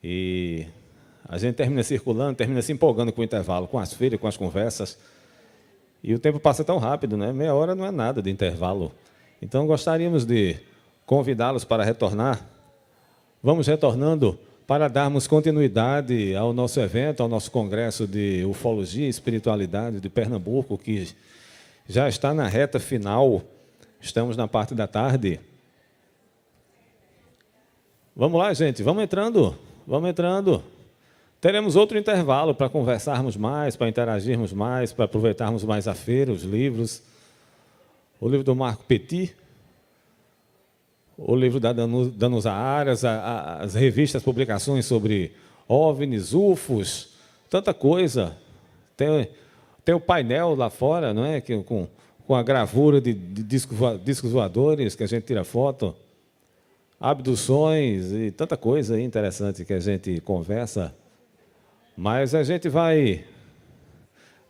E a gente termina circulando, termina se empolgando com o intervalo, com as feiras, com as conversas. E o tempo passa tão rápido, né? Meia hora não é nada de intervalo. Então, gostaríamos de convidá-los para retornar. Vamos retornando para darmos continuidade ao nosso evento, ao nosso congresso de Ufologia e Espiritualidade de Pernambuco, que já está na reta final. Estamos na parte da tarde. Vamos lá, gente, vamos entrando, vamos entrando. Teremos outro intervalo para conversarmos mais, para interagirmos mais, para aproveitarmos mais a feira, os livros. O livro do Marco Petit, o livro da Danusa Aras, as revistas, publicações sobre OVNIs, UFOs, tanta coisa. Tem o painel lá fora, não é? Com a gravura de discos voadores, que a gente tira foto, abduções e tanta coisa interessante que a gente conversa. Mas a gente vai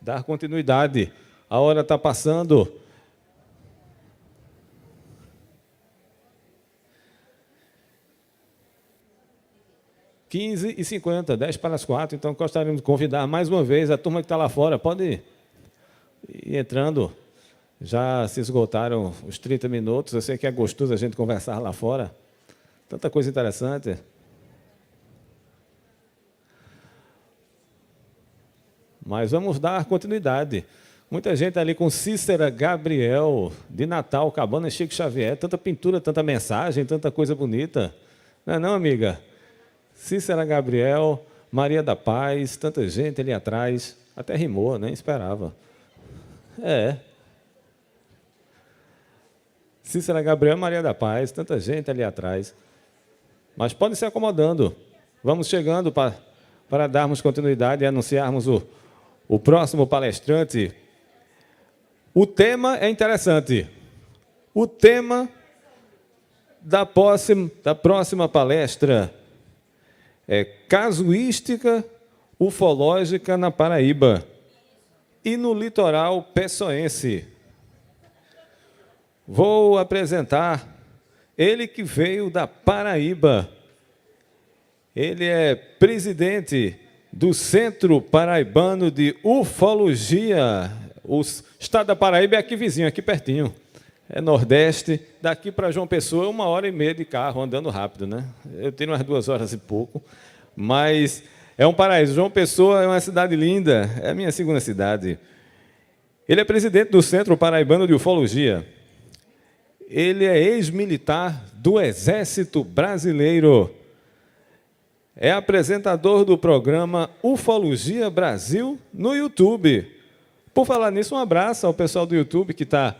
dar continuidade. A hora está passando. (15h50), 15:50. Então, gostaríamos de convidar mais uma vez a turma que está lá fora. Pode ir entrando. Já se esgotaram os 30 minutos. Eu sei que é gostoso a gente conversar lá fora. Tanta coisa interessante. Mas vamos dar continuidade. Muita gente ali com Cícera Gabriel, de Natal, Cabana Chico Xavier. Tanta pintura, tanta mensagem, tanta coisa bonita. Não é não, amiga? Cícera Gabriel, Maria da Paz, tanta gente ali atrás. Até rimou, nem esperava. É. Cícera Gabriel, Maria da Paz, tanta gente ali atrás. Mas pode se acomodando. Vamos chegando para darmos continuidade e anunciarmos o próximo palestrante. O tema é interessante. O tema da próxima palestra é Casuística Ufológica na Paraíba e no litoral pessoense. Vou apresentar ele que veio da Paraíba. Ele é presidente do Centro Paraibano de Ufologia. O estado da Paraíba é aqui vizinho, aqui pertinho. É Nordeste. Daqui para João Pessoa, 1h30 de carro, andando rápido, né? Eu tenho umas 2 horas e pouco. Mas é um paraíso. João Pessoa é uma cidade linda. É a minha segunda cidade. Ele é presidente do Centro Paraibano de Ufologia. Ele é ex-militar do Exército Brasileiro. É apresentador do programa Ufologia Brasil no YouTube. Por falar nisso, um abraço ao pessoal do YouTube que está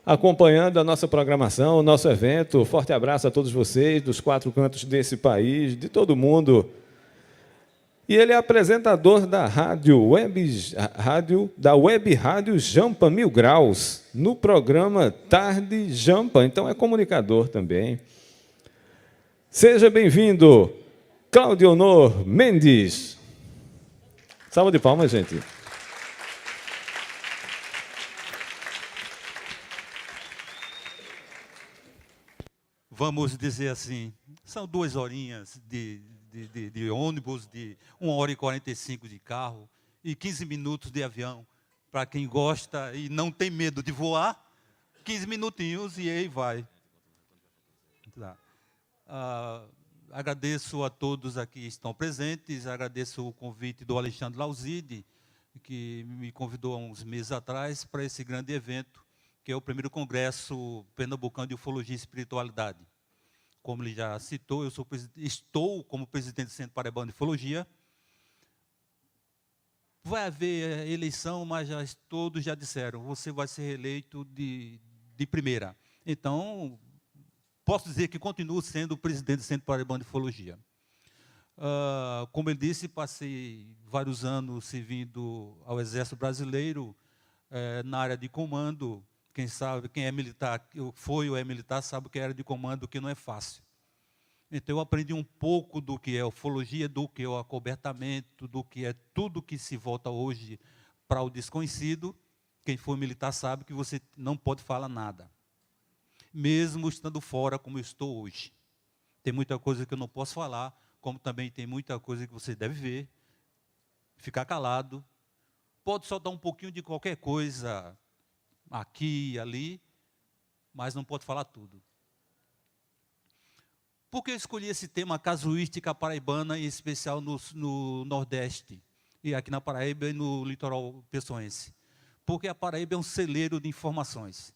acompanhando a nossa programação, o nosso evento. Forte abraço a todos vocês, dos 4 cantos desse país, de todo mundo. E ele é apresentador da Web Rádio Jampa 1000 Graus, no programa Tarde Jampa. Então é comunicador também. Seja bem-vindo, Claudionor Mendes. Salva de palmas, gente. Vamos dizer assim, são 2 horinhas de ônibus, de 1h45 de carro e 15 minutos de avião. Para quem gosta e não tem medo de voar, 15 minutinhos e aí vai. Tá. Agradeço a todos aqui que estão presentes, agradeço o convite do Alexandre Lauzide, que me convidou há uns meses atrás para esse grande evento, que é o primeiro Congresso Pernambucano de Ufologia e Espiritualidade. Como ele já citou, estou como presidente do Centro Paraibano de Ufologia. Vai haver eleição, mas todos já disseram, você vai ser reeleito de primeira. Então, posso dizer que continuo sendo o presidente do Centro Paraibano de Ufologia. Como ele disse, passei vários anos servindo ao Exército Brasileiro, na área de comando. Quem sabe, quem é militar, foi ou é militar, sabe o que era de comando, que não é fácil. Então, eu aprendi um pouco do que é ufologia, do que é o acobertamento, do que é tudo que se volta hoje para o desconhecido. Quem for militar sabe que você não pode falar nada, mesmo estando fora como eu estou hoje. Tem muita coisa que eu não posso falar, como também tem muita coisa que você deve ver, ficar calado, pode soltar um pouquinho de qualquer coisa, aqui e ali, mas não pode falar tudo. Por que eu escolhi esse tema, casuística paraibana, em especial no Nordeste, e aqui na Paraíba e no litoral pessoense? Porque a Paraíba é um celeiro de informações.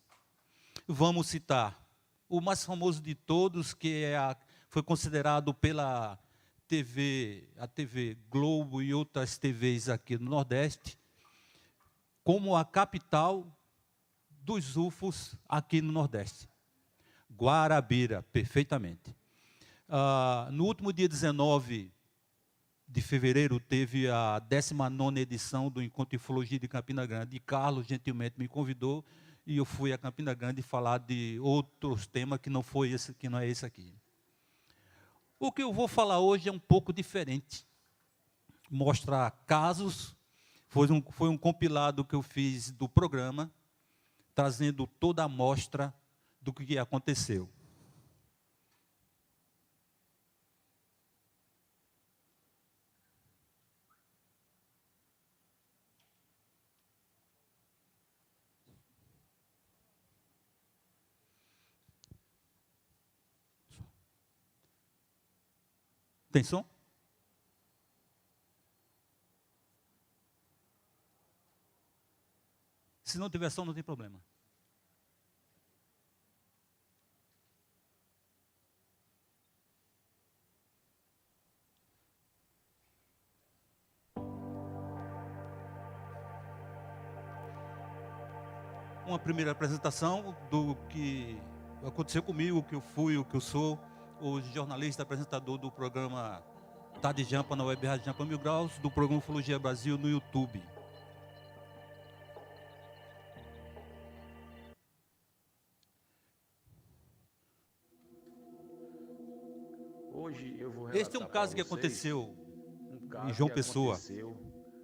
Vamos citar o mais famoso de todos, que foi considerado pela a TV Globo e outras TVs aqui no Nordeste, como a capital dos UFOs aqui no Nordeste. Guarabira, perfeitamente. No último dia 19 de fevereiro, teve a 19ª edição do Encontro de Ufologia de Campina Grande, e Carlos gentilmente me convidou, e eu fui a Campina Grande falar de outros temas que não é esse aqui. O que eu vou falar hoje é um pouco diferente. Mostrar casos, foi um compilado que eu fiz do programa, trazendo toda a amostra do que aconteceu. Tem som? Se não tiver som, não tem problema. Uma primeira apresentação do que aconteceu comigo, o que eu fui, o que eu sou, o jornalista apresentador do programa Tarde Jampa na Web Rádio Jampa 1000 Graus, do programa Ufologia Brasil no YouTube. Hoje eu vou relatar. Este é um caso que aconteceu em João Pessoa.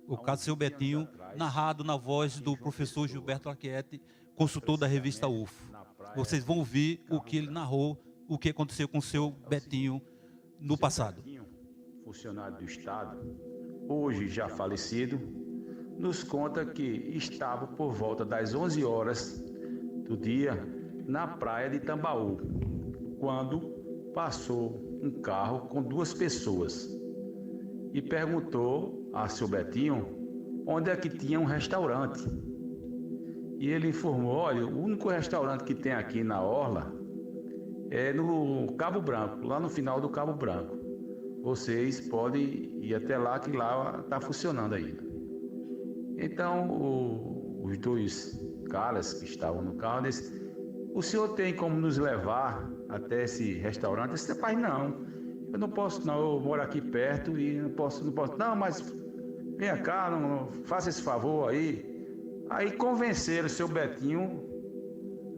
O caso do seu Betinho, narrado na voz do professor Gilberto Arquette, consultor da revista UFO. Vocês vão ouvir o que ele narrou, o que aconteceu com o seu Betinho no passado. Funcionário do Estado, hoje já falecido, nos conta que estava por volta das 11 horas do dia na praia de Tambaú, quando passou um carro com 2 pessoas e perguntou a seu Betinho onde é que tinha um restaurante. E ele informou: olha, o único restaurante que tem aqui na orla é no Cabo Branco, lá no final do Cabo Branco. Vocês podem ir até lá, que lá está funcionando ainda. Então, os 2 caras que estavam no carro disseram: o senhor tem como nos levar até esse restaurante? Eu disse: rapaz, não, eu não posso não, eu moro aqui perto e não posso. Não, mas venha cá, não, faça esse favor aí. Aí convenceram o seu Betinho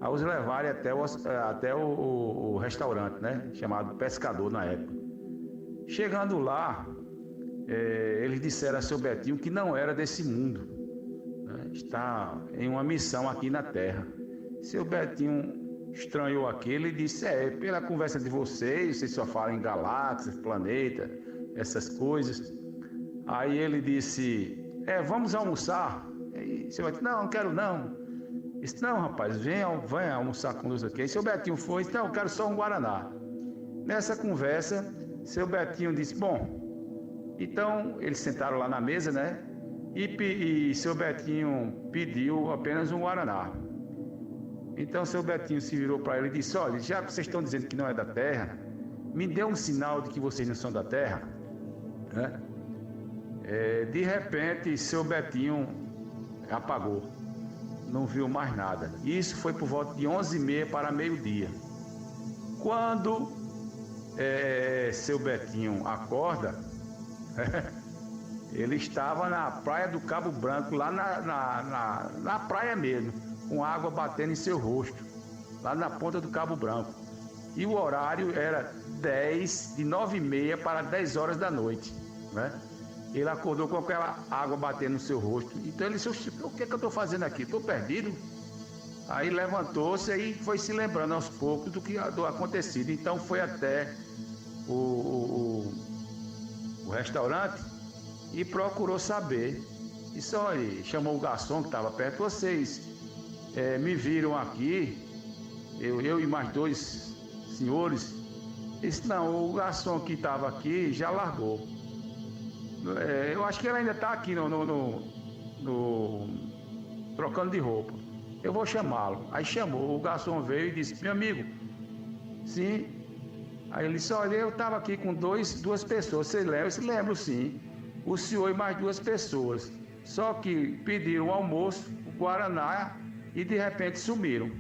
a os levarem até o restaurante, né, chamado Pescador na época. Chegando lá, eles disseram a seu Betinho que não era desse mundo, né, está em uma missão aqui na Terra. Seu Betinho estranhou aquilo e disse: pela conversa de vocês só falam em galáxias, planeta, essas coisas. Aí ele disse: vamos almoçar? E seu Betinho: não quero não. Disse: não, rapaz, venha almoçar conosco aqui. Aí seu Betinho foi e disse: não, eu quero só um Guaraná. Nessa conversa, seu Betinho disse: bom, então eles sentaram lá na mesa, né? E seu Betinho pediu apenas um Guaraná. Então seu Betinho se virou para ele e disse: olha, já que vocês estão dizendo que não é da Terra, me dê um sinal de que vocês não são da Terra, né? De repente, seu Betinho apagou, não viu mais nada. Isso foi por volta de 11h30 para meio-dia. Quando seu Betinho acorda, ele estava na praia do Cabo Branco, lá na praia mesmo, com água batendo em seu rosto, lá na ponta do Cabo Branco. E o horário era de 9h30 para 10 horas da noite, né? Ele acordou com aquela água batendo no seu rosto. Então ele disse: o que é que eu estou fazendo aqui? Estou perdido? Aí levantou-se e foi se lembrando aos poucos do acontecido. Então foi até o restaurante e procurou saber. Disse, olha, chamou o garçom que estava perto, vocês me viram aqui, eu e mais 2 senhores. Disse, não, o garçom que estava aqui já largou. Eu acho que ele ainda está aqui trocando de roupa. Eu vou chamá-lo. Aí chamou, o garçom veio e disse, meu amigo, sim. Aí ele disse, olha, eu estava aqui com 2 pessoas, você lembra? Eu disse, lembro sim, o senhor e mais 2 pessoas. Só que pediram o almoço, o Guaraná, e de repente sumiram.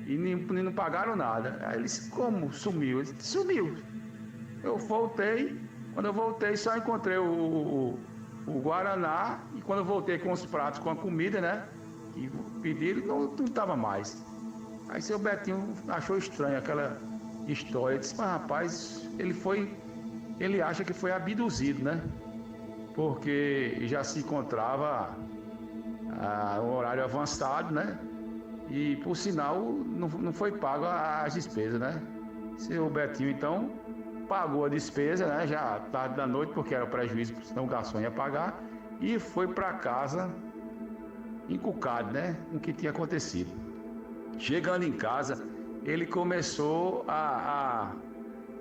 E não pagaram nada. Aí ele disse, como sumiu? Ele disse, sumiu. Eu voltei, quando eu voltei só encontrei o Guaraná, e quando eu voltei com os pratos, com a comida, né? E pediram, não estava mais. Aí seu Betinho achou estranho aquela história. Disse, mas rapaz, ele acha que foi abduzido, né? Porque já se encontrava um horário avançado, né? E por sinal não foi pago as despesas, né? Seu Betinho então pagou a despesa, né? Já tarde da noite, porque era prejuízo, senão o garçom ia pagar, e foi para casa encucado, né? Com o que tinha acontecido. Chegando em casa, ele começou a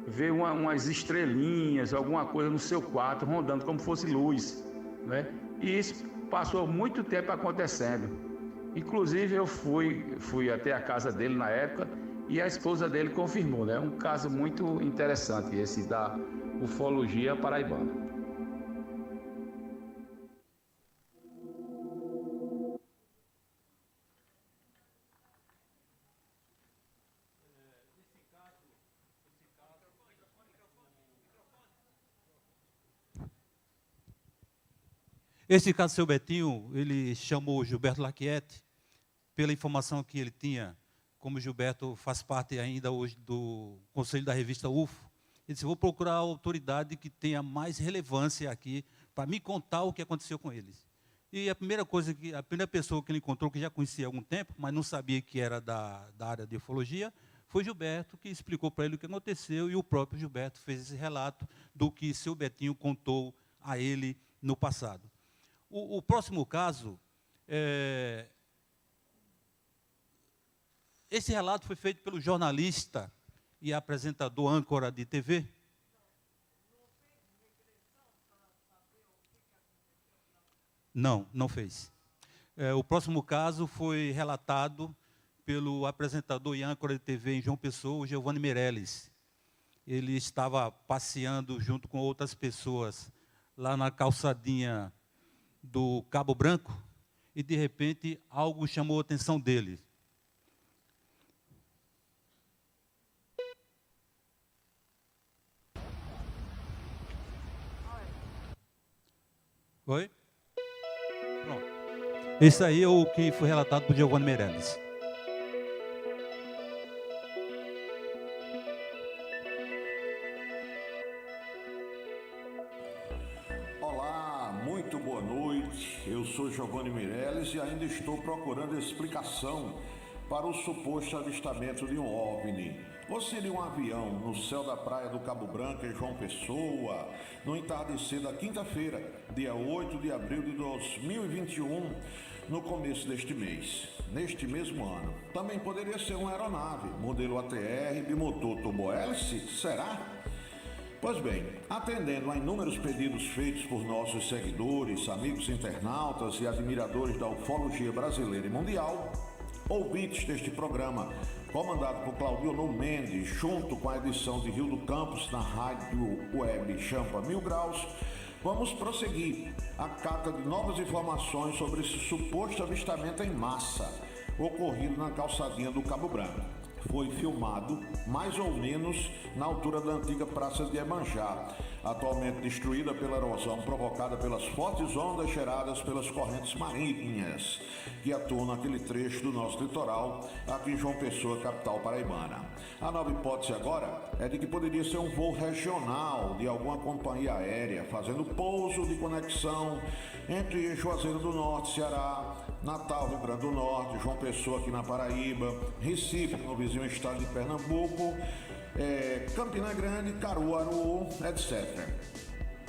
ver umas estrelinhas, alguma coisa no seu quarto, rondando como fosse luz, né? E isso passou muito tempo acontecendo. Inclusive eu fui até a casa dele na época e a esposa dele confirmou, né? Um caso muito interessante esse da ufologia paraibana. Esse caso do seu Betinho, ele chamou o Gilberto Laquete, pela informação que ele tinha, como o Gilberto faz parte ainda hoje do conselho da revista UFO, ele disse, vou procurar a autoridade que tenha mais relevância aqui, para me contar o que aconteceu com eles. E a primeira pessoa que ele encontrou, que já conhecia há algum tempo, mas não sabia que era da área de ufologia, foi Gilberto, que explicou para ele o que aconteceu, e o próprio Gilberto fez esse relato do que seu Betinho contou a ele no passado. O próximo caso, esse relato foi feito pelo jornalista e apresentador âncora de TV. Não fez. O próximo caso foi relatado pelo apresentador e âncora de TV em João Pessoa, o Giovanni Meirelles. Ele estava passeando junto com outras pessoas lá na calçadinha do Cabo Branco, e de repente algo chamou a atenção dele. Oi? Pronto. Esse aí é o que foi relatado por Giovanni Meirelles. Muito boa noite, eu sou Giovanni Meirelles e ainda estou procurando explicação para o suposto avistamento de um OVNI. Ou seria um avião no céu da praia do Cabo Branco, em João Pessoa, no entardecer da quinta-feira, dia 8 de abril de 2021, no começo deste mês, neste mesmo ano. Também poderia ser uma aeronave, modelo ATR, bimotor turbo-hélice, será? Pois bem, atendendo a inúmeros pedidos feitos por nossos seguidores, amigos internautas e admiradores da ufologia brasileira e mundial, ouvintes deste programa, comandado por Claudionor Mendes, junto com a edição de Rio do Campos na rádio web Champa 1000 Graus, vamos prosseguir a cata de novas informações sobre esse suposto avistamento em massa ocorrido na calçadinha do Cabo Branco. Foi filmado mais ou menos na altura da antiga Praça de Iemanjá, atualmente destruída pela erosão provocada pelas fortes ondas geradas pelas correntes marinhas que atuam naquele trecho do nosso litoral, aqui em João Pessoa, capital paraibana. A nova hipótese agora é de que poderia ser um voo regional de alguma companhia aérea, fazendo pouso de conexão entre Juazeiro do Norte, Ceará, Natal, Rio Grande do Norte, João Pessoa aqui na Paraíba, Recife, no vizinho estado de Pernambuco, Campina Grande, Caruaru, etc.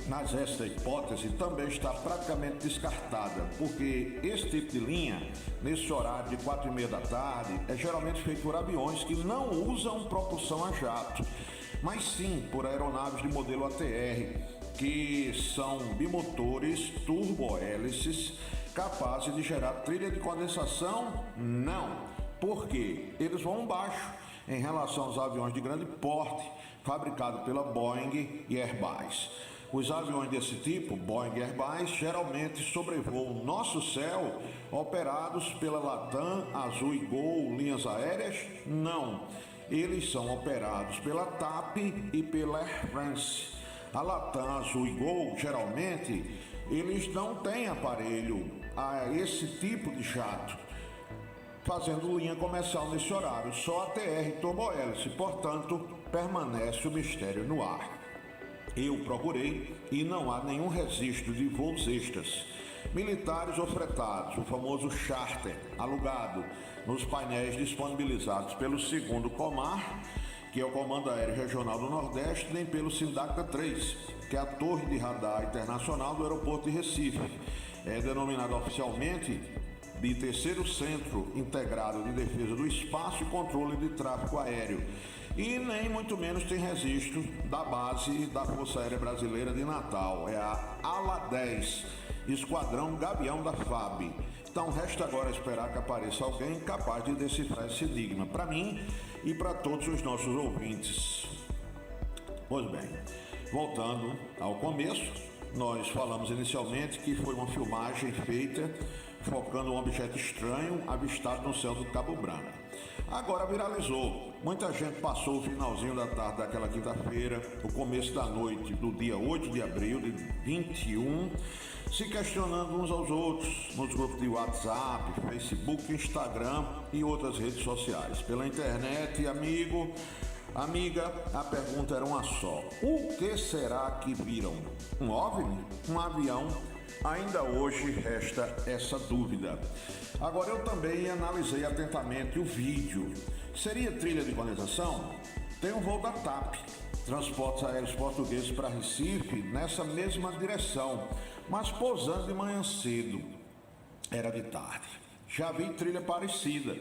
Mas esta hipótese também está praticamente descartada, porque esse tipo de linha, nesse horário de 4h30 da tarde, é geralmente feito por aviões que não usam propulsão a jato, mas sim por aeronaves de modelo ATR, que são bimotores turbohélices capazes de gerar trilha de condensação? Não, porque eles vão baixo em relação aos aviões de grande porte fabricados pela Boeing e Airbus. Os aviões desse tipo, Boeing e Airbus, geralmente sobrevoam nosso céu operados pela Latam, Azul e Gol, linhas aéreas? Não, eles são operados pela TAP e pela Air France. A Latam, Azul e Gol, geralmente, eles não têm aparelho a esse tipo de jato, fazendo linha comercial nesse horário, só a TR turbohélice, portanto, permanece o mistério no ar. Eu procurei e não há nenhum registro de voos extras, militares ou fretados, o famoso charter, alugado nos painéis disponibilizados pelo 2º Comar, que é o Comando Aéreo Regional do Nordeste, nem pelo Sindacta 3, que é a torre de radar internacional do aeroporto de Recife. É denominado oficialmente de Terceiro Centro Integrado de Defesa do Espaço e Controle de Tráfego Aéreo. E nem muito menos tem registro da base da Força Aérea Brasileira de Natal, é a ALA 10, Esquadrão Gavião da FAB. Então resta agora esperar que apareça alguém capaz de decifrar esse enigma, para mim e para todos os nossos ouvintes. Pois bem, voltando ao começo, nós falamos inicialmente que foi uma filmagem feita focando um objeto estranho avistado no céu do Cabo Branco. Agora viralizou. Muita gente passou o finalzinho da tarde daquela quinta-feira, o começo da noite do dia 8 de abril de 21, se questionando uns aos outros nos grupos de WhatsApp, Facebook, Instagram e outras redes sociais. Pela internet, amigo, amiga, a pergunta era uma só. O que será que viram? Um OVNI? Um avião? Ainda hoje resta essa dúvida. Agora eu também analisei atentamente o vídeo. Seria trilha de condensação? Tem um voo da TAP, Transportes Aéreos Portugueses, para Recife, nessa mesma direção, mas pousando de manhã cedo. Era de tarde. Já vi trilha parecida,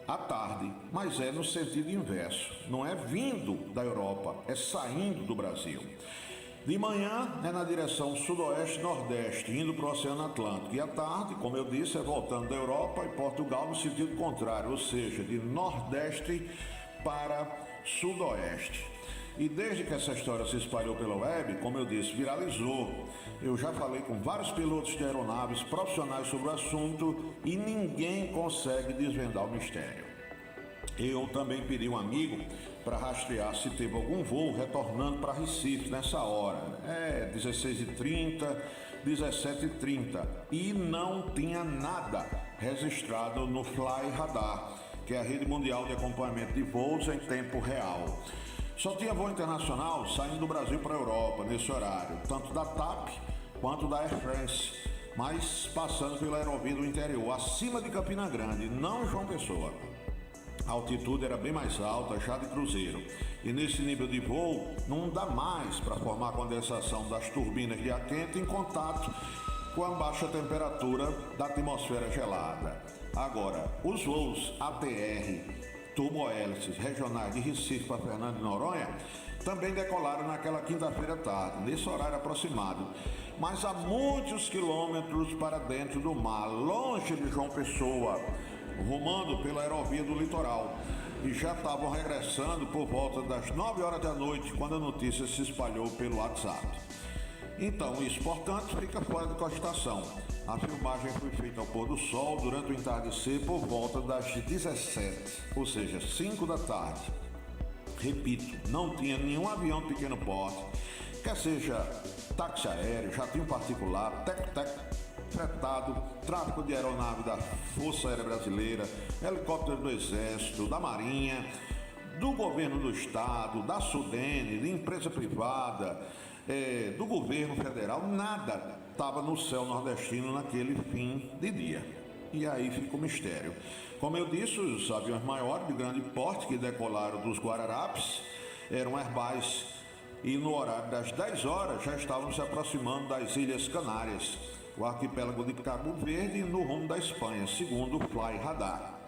à tarde, mas é no sentido inverso. Não é vindo da Europa, é saindo do Brasil. De manhã é na direção sudoeste-nordeste, indo para o Oceano Atlântico. E à tarde, como eu disse, é voltando da Europa e Portugal no sentido contrário, ou seja, de nordeste para sudoeste. E desde que essa história se espalhou pela web, como eu disse, viralizou. Eu já falei com vários pilotos de aeronaves profissionais sobre o assunto e ninguém consegue desvendar o mistério. Eu também pedi um amigo para rastrear se teve algum voo retornando para Recife nessa hora. 16h30, 17h30. E não tinha nada registrado no Fly Radar, que é a rede mundial de acompanhamento de voos em tempo real. Só tinha voo internacional saindo do Brasil para a Europa nesse horário, tanto da TAP quanto da Air France, mas passando pela aerovia do interior, acima de Campina Grande, não João Pessoa. A altitude era bem mais alta, já de cruzeiro. E nesse nível de voo, não dá mais para formar condensação das turbinas de ar quente em contato com a baixa temperatura da atmosfera gelada. Agora, os voos ATR, turbohélices regionais de Recife para Fernando de Noronha, também decolaram naquela quinta-feira à tarde, nesse horário aproximado, mas a muitos quilômetros para dentro do mar, longe de João Pessoa, rumando pela aerovia do litoral, e já estavam regressando por volta das 9 horas da noite, quando a notícia se espalhou pelo WhatsApp. Então, isso, portanto, fica fora de cogitação. A filmagem foi feita ao pôr do sol durante o entardecer por volta das 17, ou seja, 5 da tarde. Repito, não tinha nenhum avião de pequeno porte, quer seja táxi aéreo, jatinho particular, teco-teco, fretado, tráfego de aeronave da Força Aérea Brasileira, helicóptero do Exército, da Marinha, do Governo do Estado, da Sudene, de empresa privada, do Governo Federal, nada estava no céu nordestino naquele fim de dia. E aí fica o mistério. Como eu disse, os aviões maiores de grande porte que decolaram dos Guararapes eram Airbus e no horário das 10 horas já estavam se aproximando das Ilhas Canárias, o arquipélago de Cabo Verde, no rumo da Espanha, segundo o Fly Radar.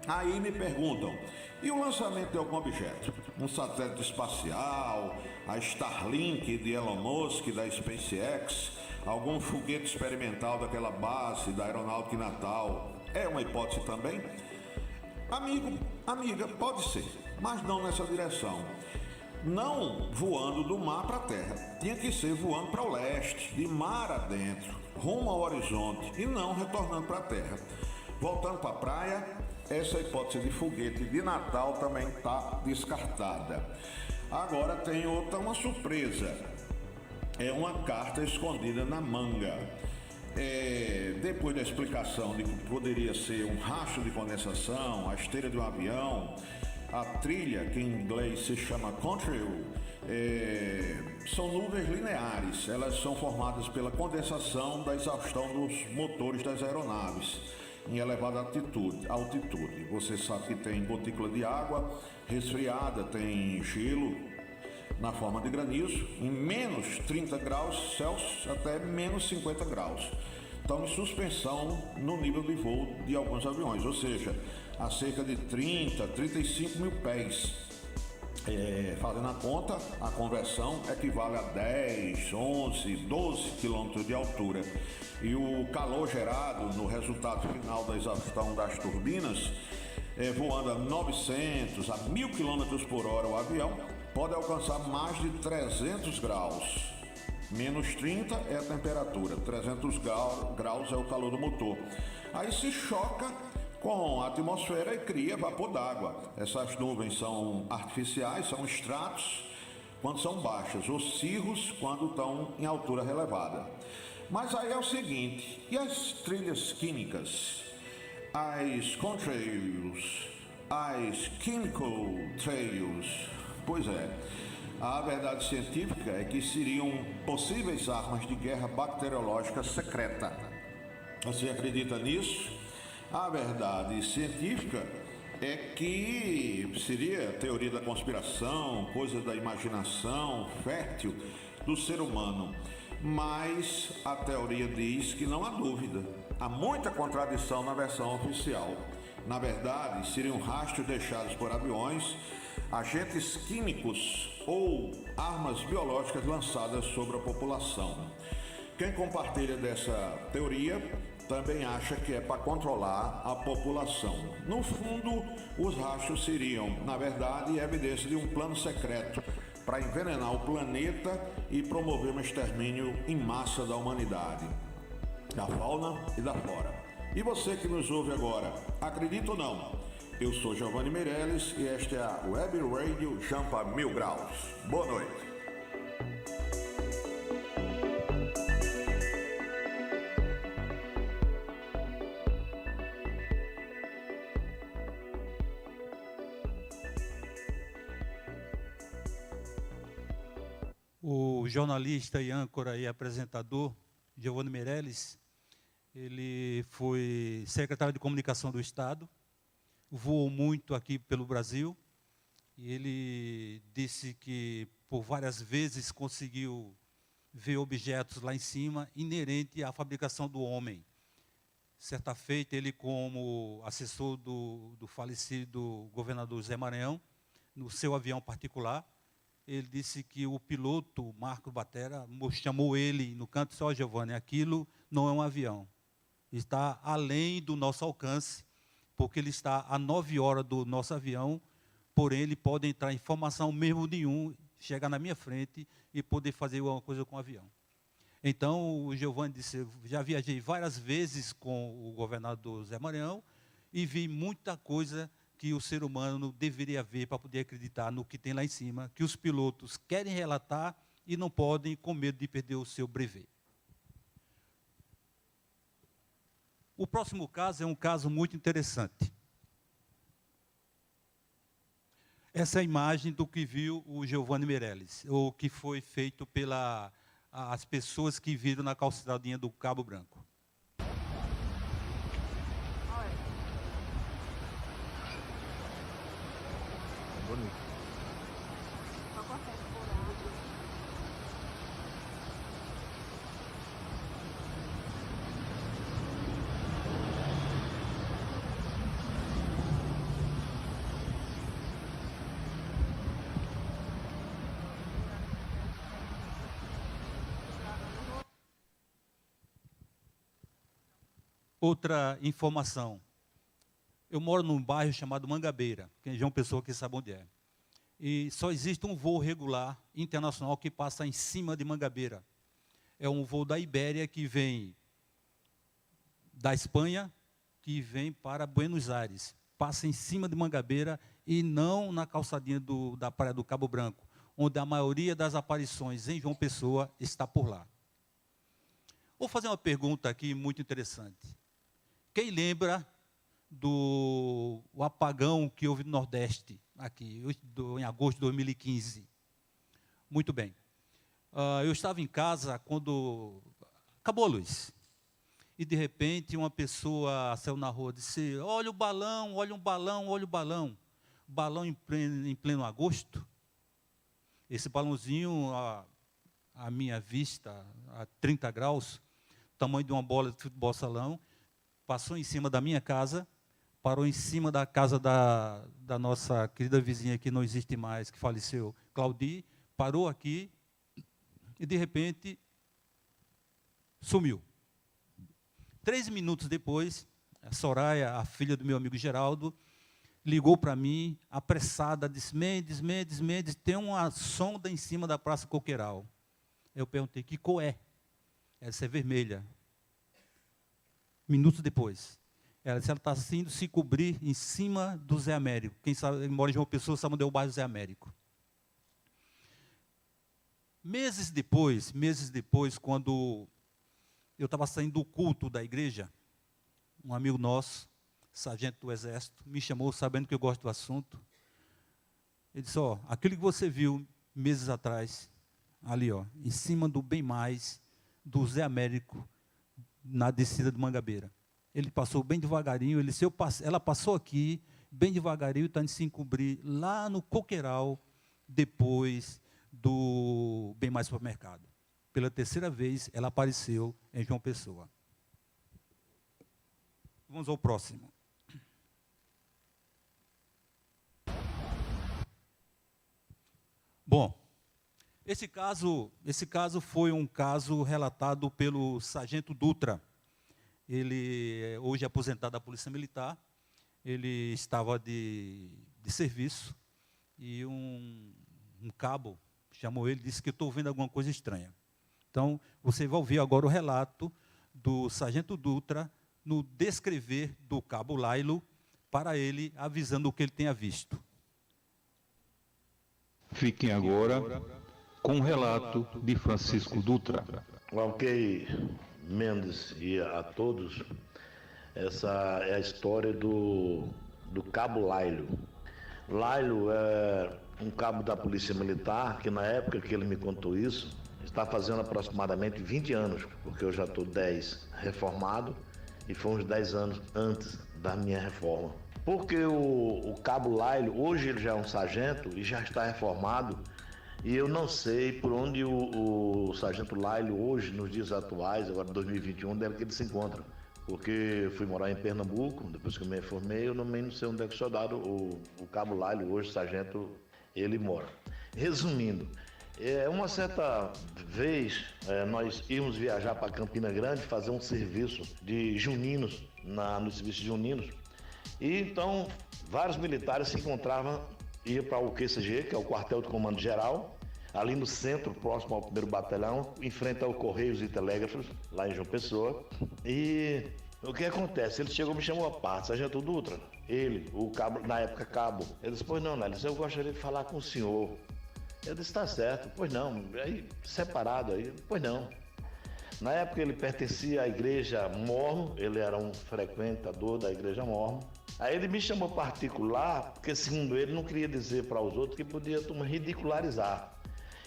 Aí me perguntam, e o lançamento de algum objeto? Um satélite espacial, a Starlink de Elon Musk, da SpaceX, algum foguete experimental daquela base da Aeronáutica em Natal? É uma hipótese também? Amiga, pode ser, mas não nessa direção. Não voando do mar para a terra, tinha que ser voando para o leste, de mar adentro, rumo ao horizonte, e não retornando para a terra. Voltando para a praia, essa hipótese de foguete de Natal também está descartada. Agora tem outra, uma surpresa. É uma carta escondida na manga. Depois da explicação de que poderia ser um rastro de condensação, a esteira de um avião, a trilha, que em inglês se chama contrail, são nuvens lineares. Elas são formadas pela condensação da exaustão dos motores das aeronaves em elevada altitude. Você sabe que tem gotícula de água resfriada, tem gelo na forma de granizo, em menos 30 graus Celsius até menos 50 graus. Estão em suspensão no nível de voo de alguns aviões, ou seja, a cerca de 35 mil pés. Fazendo a conta, a conversão equivale a 10, 11, 12 quilômetros de altura. E o calor gerado no resultado final da exaustão das turbinas, voando a 900 a 1000 quilômetros por hora o avião, pode alcançar mais de 300 graus. Menos 30 é a temperatura, 300 graus é o calor do motor. Aí se choca com a atmosfera e cria vapor d'água. Essas nuvens são artificiais, são estratos quando são baixas, ou cirros quando estão em altura relevada. Mas aí é o seguinte, e as trilhas químicas, as contrails, as chemical trails? Pois é, a verdade científica é que seriam possíveis armas de guerra bacteriológica secreta. Você acredita nisso? A verdade científica é que seria teoria da conspiração, coisa da imaginação fértil do ser humano. Mas a teoria diz que não há dúvida. Há muita contradição na versão oficial. Na verdade, seriam rastros deixados por aviões, agentes químicos ou armas biológicas lançadas sobre a população. Quem compartilha dessa teoria também acha que é para controlar a população. No fundo, os rastros seriam, na verdade, evidência de um plano secreto para envenenar o planeta e promover um extermínio em massa da humanidade, da fauna e da flora. E você que nos ouve agora, acredita ou não? Eu sou Giovanni Meirelles e esta é a Web Radio Jampa 1000 Graus. Boa noite. O jornalista e âncora e apresentador Giovanni Meirelles, ele foi secretário de Comunicação do Estado, voou muito aqui pelo Brasil, e ele disse que por várias vezes conseguiu ver objetos lá em cima inerente à fabricação do homem. Certa feita, ele como assessor do falecido governador Zé Maranhão, no seu avião particular, ele disse que o piloto, Marco Batera, chamou ele no canto e disse: "Ó, Giovanni, aquilo não é um avião. Está além do nosso alcance, porque ele está a 9 horas do nosso avião, porém ele pode entrar em formação mesmo nenhum, chegar na minha frente e poder fazer alguma coisa com o avião." Então, o Giovanni disse: "Já viajei várias vezes com o governador Zé Maranhão e vi muita coisa que o ser humano deveria ver para poder acreditar no que tem lá em cima, que os pilotos querem relatar e não podem, com medo de perder o seu brevet." O próximo caso é um caso muito interessante. Essa é a imagem do que viu o Giovanni Meirelles, ou que foi feito pelas pessoas que viram na calçadinha do Cabo Branco. Bonito. Outra informação. Eu moro num bairro chamado Mangabeira, quem é João Pessoa que sabe onde é. E só existe um voo regular internacional que passa em cima de Mangabeira. É um voo da Ibéria que vem da Espanha, que vem para Buenos Aires. Passa em cima de Mangabeira e não na calçadinha da Praia do Cabo Branco, onde a maioria das aparições em João Pessoa está por lá. Vou fazer uma pergunta aqui muito interessante. Quem lembra do apagão que houve no Nordeste, aqui, em agosto de 2015? Muito bem. Eu estava em casa quando acabou a luz. E, de repente, uma pessoa saiu na rua e disse, olha o balão, olha um balão, olha o balão. Balão em pleno agosto. Esse balãozinho, à minha vista, a 30 graus, tamanho de uma bola de futebol salão, passou em cima da minha casa, parou em cima da casa da nossa querida vizinha que não existe mais, que faleceu, Claudi, parou aqui e, de repente, sumiu. 3 minutos depois, a Soraya, a filha do meu amigo Geraldo, ligou para mim, apressada, disse, Mendes, tem uma sonda em cima da Praça Coqueiral. Eu perguntei, que cor é? Ela disse, é vermelha. Minutos depois, ela disse, ela está indo se cobrir em cima do Zé Américo. Quem sabe, mora em João Pessoa, sabe onde é o bairro Zé Américo. Meses depois, quando eu estava saindo do culto da igreja, um amigo nosso, sargento do Exército, me chamou, sabendo que eu gosto do assunto. Ele disse, aquilo que você viu meses atrás, ali, em cima do Bem Mais, do Zé Américo, na descida de Mangabeira. Ele passou bem devagarinho, ele disse, ela passou aqui, bem devagarinho, está indo se encobrir lá no Coqueiral, depois do Bem Mais Supermercado. Pela terceira vez, ela apareceu em João Pessoa. Vamos ao próximo. Bom, esse caso foi um caso relatado pelo sargento Dutra. Ele, hoje aposentado da Polícia Militar, ele estava de serviço e um cabo chamou ele e disse que estou vendo alguma coisa estranha. Então, você vai ouvir agora o relato do sargento Dutra no descrever do cabo Lailo para ele, avisando o que ele tenha visto. Fiquem agora com o relato de Francisco Dutra. Ok, Mendes e a todos, essa é a história do cabo Lailo. Lailo é um cabo da Polícia Militar que, na época que ele me contou isso, está fazendo aproximadamente 20 anos, porque eu já estou 10 reformado e foi uns 10 anos antes da minha reforma. Porque o cabo Lailo, hoje ele já é um sargento e já está reformado, e eu não sei por onde o sargento Lailo hoje, nos dias atuais, agora 2021, deve que ele se encontra. Porque eu fui morar em Pernambuco, depois que eu me formei, eu não sei onde é que o soldado, o cabo Lailo, hoje sargento, ele mora. Resumindo, uma certa vez nós íamos viajar para Campina Grande, fazer um serviço de juninos, no serviço de juninos, e então vários militares se encontravam, iam para o QCG, que é o Quartel de Comando Geral, ali no centro, próximo ao 1º Batalhão, em frente ao Correios e Telégrafos, lá em João Pessoa. E o que acontece? Ele chegou, me chamou à parte, sargento Dutra, ele, o cabo, na época cabo, ele disse, pois não, Nélis, eu gostaria de falar com o senhor. Eu disse, tá certo, pois não, aí separado aí, pois não. Na época ele pertencia à igreja Mormon, ele era um frequentador da igreja Mormon. Aí ele me chamou particular, porque segundo ele não queria dizer para os outros que podia ridicularizar.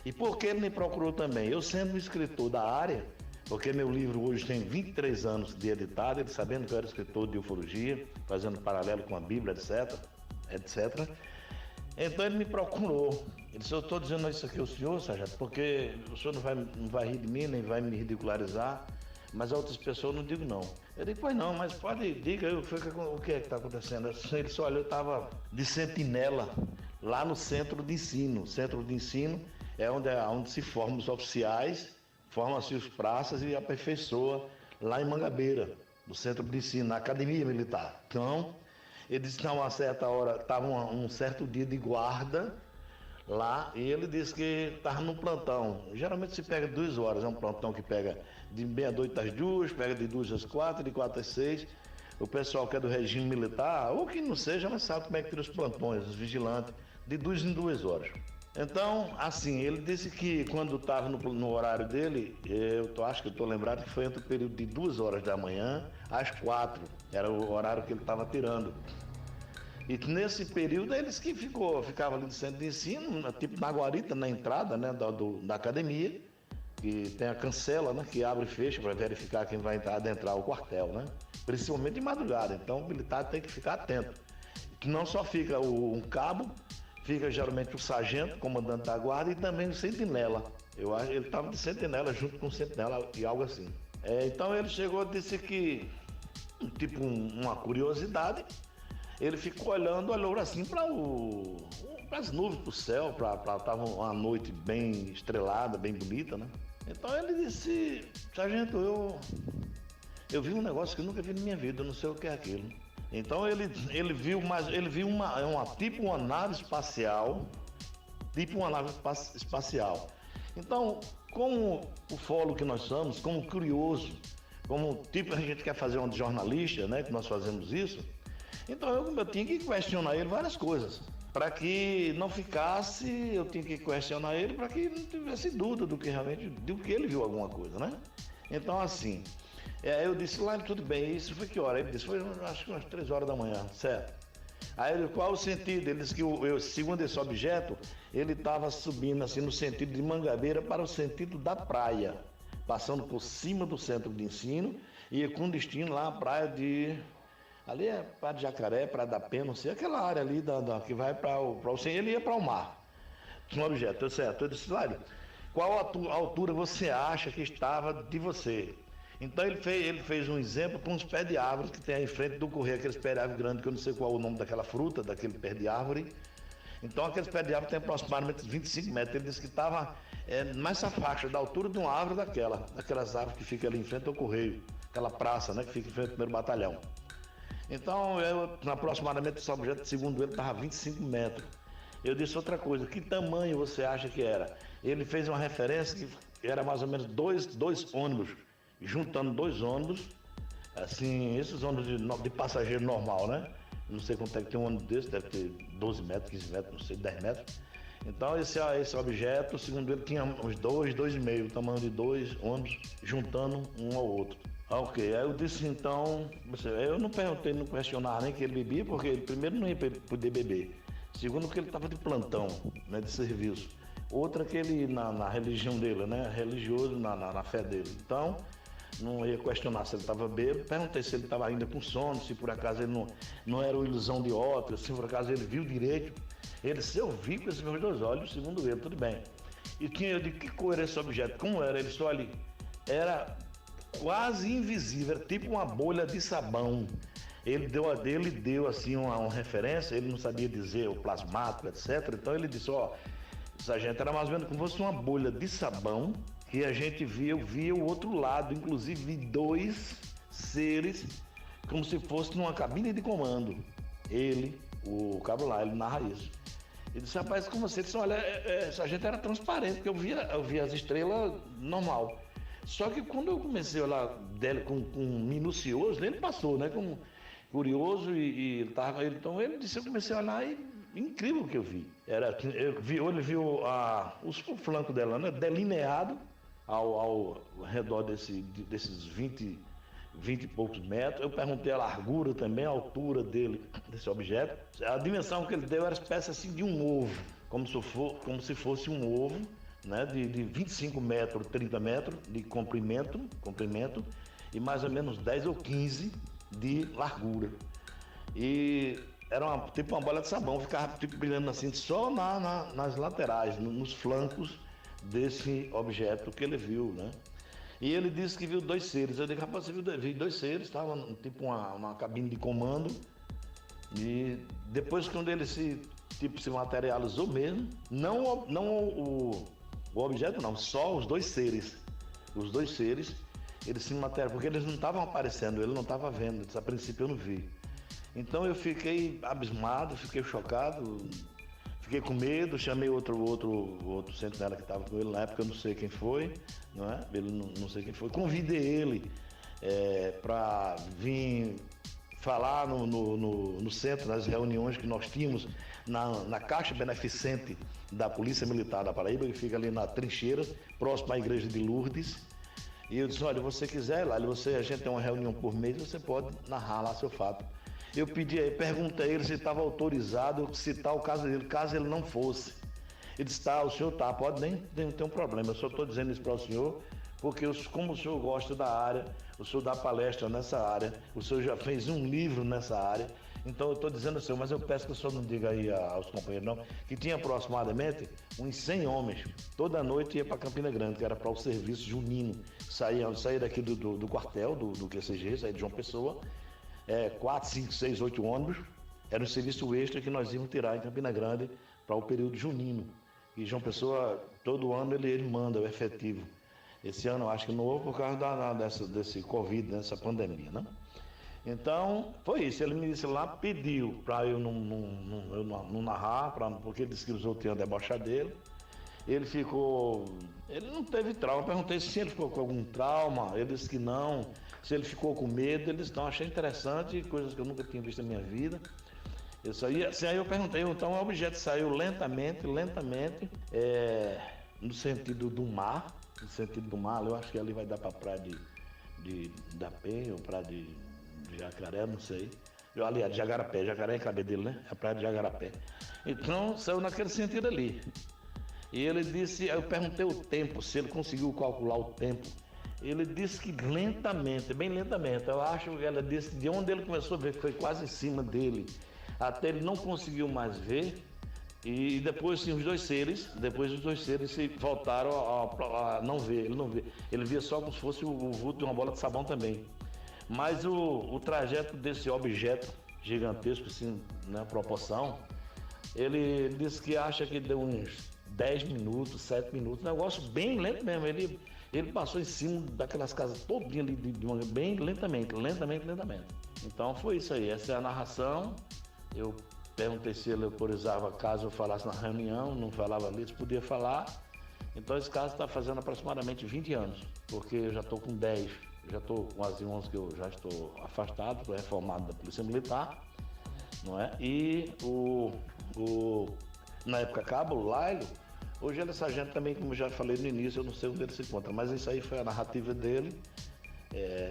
E por que ele me procurou também? Eu sendo um escritor da área, porque meu livro hoje tem 23 anos de editado, ele sabendo que eu era escritor de ufologia, fazendo paralelo com a Bíblia, etc. Então ele me procurou. Ele disse, eu estou dizendo isso aqui ao senhor, sargento, porque o senhor não vai rir de mim, nem vai me ridicularizar, mas a outras pessoas eu não digo não. Eu digo, pois não, mas diga aí o que é que está acontecendo. Ele disse, olha, eu estava de sentinela lá no centro de ensino. O centro de ensino é onde se formam os oficiais, formam-se os praças e aperfeiçoa lá em Mangabeira. do centro de ensino, na academia militar. Então, ele disse que a uma certa hora, estava um certo dia de guarda lá, e ele disse que estava num plantão. Geralmente se pega 2 horas, é um plantão que pega de meia-noite às 2, pega de 2 às 4, de 4 às 6. O pessoal que é do regime militar, ou que não seja, mas sabe como é que tira os plantões, os vigilantes, de 2 em 2 horas. Então, assim, ele disse que quando estava no horário dele, acho que eu estou lembrado que foi entre o período de 2 horas da manhã às 4, era o horário que ele estava tirando. E nesse período eles que ficava ali no centro de ensino, tipo na guarita, na entrada, né, da academia, que tem a cancela, né, que abre e fecha para verificar quem vai adentrar o quartel, né? Principalmente de madrugada. Então o militar tem que ficar atento. Que não só fica um cabo, fica geralmente o sargento, comandante da guarda, e também o sentinela. Eu acho que ele estava de sentinela junto com o sentinela e algo assim. Então ele chegou e disse que, tipo uma curiosidade, ele ficou olhou assim para as nuvens, para o céu, estava uma noite bem estrelada, bem bonita, né? Então ele disse, sargento, eu vi um negócio que eu nunca vi na minha vida, eu não sei o que é aquilo. Então ele viu uma nave espacial, Então, como ufólogo que nós somos, como curioso, como tipo a gente quer fazer um jornalista, né, que nós fazemos isso, então eu tinha que questionar ele várias coisas. Para que não ficasse, eu tinha que questionar ele para que não tivesse dúvida do que ele viu alguma coisa, né? Então, assim, eu disse lá, tudo bem, isso foi que hora? Ele disse, foi acho que umas 3 horas da manhã, certo? Aí ele, qual o sentido? Ele disse que, segundo esse objeto, ele estava subindo assim no sentido de Mangabeira para o sentido da praia, passando por cima do centro de ensino e com destino lá à praia de... Ali é Praia de Jacaré, Praia da Pena, não sei, aquela área ali que vai para o centro, ele ia para o mar. Um objeto, certo? Eu disse, Lário, qual a altura você acha que estava de você? Então ele fez um exemplo com os pés de árvore que tem aí em frente do correio, aqueles pés de árvore grandes, que eu não sei qual é o nome daquela fruta, daquele pé de árvore. Então aqueles pés de árvore tem aproximadamente 25 metros. Ele disse que estava nessa faixa, da altura de uma árvore daquelas árvores que ficam ali em frente ao correio, aquela praça, né, que fica em frente ao 1º batalhão. Então, aproximadamente esse objeto, segundo ele, estava 25 metros. Eu disse outra coisa, que tamanho você acha que era? Ele fez uma referência que era mais ou menos dois ônibus, juntando 2 ônibus, assim, esses ônibus de passageiro normal, né? Não sei quanto é que tem um ônibus desse, deve ter 12 metros, 15 metros, não sei, 10 metros. Então, esse objeto, segundo ele, tinha uns 2,5, o tamanho de 2 ônibus, juntando um ao outro. Ok, aí eu disse então, eu não perguntei, não questionava nem que ele bebia, porque ele primeiro não ia poder beber. Segundo que ele estava de plantão, né, de serviço. Outra que ele, na religião dele, né, religioso, na fé dele. Então, não ia questionar se ele estava bêbado, perguntei se ele estava ainda com sono, se por acaso ele não era uma ilusão de ópera, se por acaso ele viu direito. Ele disse, eu vi com esses meus 2 olhos, segundo ele, tudo bem. E eu disse, que cor era esse objeto? Como era? Ele só ali, era quase invisível, era tipo uma bolha de sabão. Ele deu assim uma referência, ele não sabia dizer o plasmático, etc. Então ele disse, sargento, era mais ou menos como se fosse uma bolha de sabão que a gente eu via o outro lado, inclusive vi 2 seres como se fosse numa cabine de comando. Ele, o cabo lá, ele narra isso. Ele disse, rapaz, como você disse, olha, sargento, era transparente, porque eu via as estrelas normal. Só que quando eu comecei a olhar dele com minucioso, ele passou, né, como curioso então ele disse, eu comecei a olhar e incrível o que eu vi. Ele viu o flanco dela, né, delineado ao redor desses 20 e poucos metros. Eu perguntei a largura também, a altura desse objeto. A dimensão que ele deu era espécie assim de um ovo, como se fosse um ovo, né, de 25 metros, 30 metros de comprimento e mais ou menos 10 ou 15 de largura. E era tipo uma bola de sabão, ficava tipo brilhando assim só nas laterais, nos flancos desse objeto que ele viu, né? E ele disse que viu 2 seres. Eu disse, rapaz, você viu 2 seres, estava tipo uma cabine de comando. E depois, quando ele se materializou mesmo, não o objeto não, só os 2 seres. Os 2 seres, eles se materializaram, porque eles não estavam aparecendo, ele não estava vendo, a princípio eu não vi. Então eu fiquei abismado, fiquei chocado, fiquei com medo, chamei outro sentinela que estava com ele na época, eu não sei quem foi, não é? Ele não sei quem foi. Convidei ele para vir falar no centro, nas reuniões que nós tínhamos na Caixa Beneficente da Polícia Militar da Paraíba, que fica ali na trincheira, próximo à igreja de Lourdes. E eu disse, olha, se você quiser lá, a gente tem uma reunião por mês, você pode narrar lá seu fato. Eu perguntei a ele se estava autorizado eu citar o caso dele, caso ele não fosse. Ele disse, o senhor pode nem ter um problema, eu só estou dizendo isso para o senhor, porque como o senhor gosta da área, o senhor dá palestra nessa área, o senhor já fez um livro nessa área, então eu estou dizendo ao senhor, mas eu peço que o senhor não diga aí aos companheiros não, que tinha aproximadamente uns 100 homens, toda noite ia para Campina Grande, que era para o serviço junino, saía daqui do quartel, do QCG, saía de João Pessoa, 4, 5, 6, 8 ônibus, era um serviço extra que nós íamos tirar em Campina Grande para o período junino. E João Pessoa, todo ano ele manda o efetivo. Esse ano eu acho que não houve por causa desse Covid, dessa pandemia, né? Então, foi isso. Ele me disse lá, pediu para eu não narrar, porque ele disse que os outros iam debochar dele. Ele não teve trauma. Eu perguntei se ele ficou com algum trauma, ele disse que não. Se ele ficou com medo, ele disse, não, achei interessante, coisas que eu nunca tinha visto na minha vida. Aí eu perguntei, então o objeto saiu lentamente, no sentido do mar, eu acho que ali vai dar para a praia da Penha, ou praia de Jacaré, não sei. Aliás, de Jagarapé, Jacaré é cabelo dele, né? A praia de Jagarapé. Então, saiu naquele sentido ali. E ele disse, eu perguntei o tempo, se ele conseguiu calcular o tempo. Ele disse que lentamente, bem lentamente. Eu acho que ela disse de onde ele começou a ver, que foi quase em cima dele, até ele não conseguiu mais ver. E depois, sim, os dois seres se voltaram a não ver. Ele via só como se fosse o vulto de uma bola de sabão também. Mas o trajeto desse objeto gigantesco, assim, na proporção, ele disse que acha que deu uns 10 minutos, 7 minutos, negócio bem lento mesmo. Ele passou em cima daquelas casas todinhas ali, bem lentamente. Então foi isso aí, essa é a narração. Eu perguntei se ele autorizava caso eu falasse na reunião, não falava ali, se podia falar. Então esse caso está fazendo aproximadamente 20 anos, porque eu já estou com 10, já estou com quase 11 que eu já estou afastado, estou reformado da Polícia Militar, não é? E na época cabo, o Lailo, hoje ele é sargento também, como eu já falei no início, eu não sei onde ele se encontra, mas isso aí foi a narrativa dele,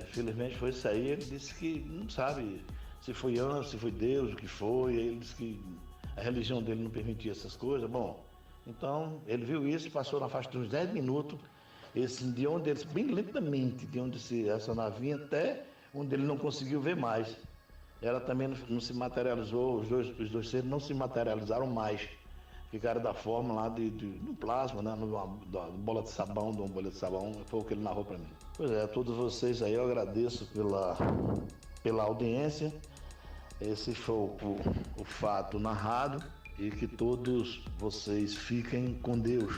felizmente foi isso aí. Ele disse que não sabe se foi anjo, se foi Deus, o que foi. Ele disse que a religião dele não permitia essas coisas. Bom, então ele viu isso, passou na faixa de uns 10 minutos, de onde ele, bem lentamente, de onde essa navinha até onde ele não conseguiu ver mais. Ela também não se materializou, os dois seres não se materializaram mais. Ficaram da forma lá do plasma, né? Uma bola de sabão, foi o que ele narrou para mim. Pois é, a todos vocês aí eu agradeço pela audiência. Esse foi o fato narrado, e que todos vocês fiquem com Deus.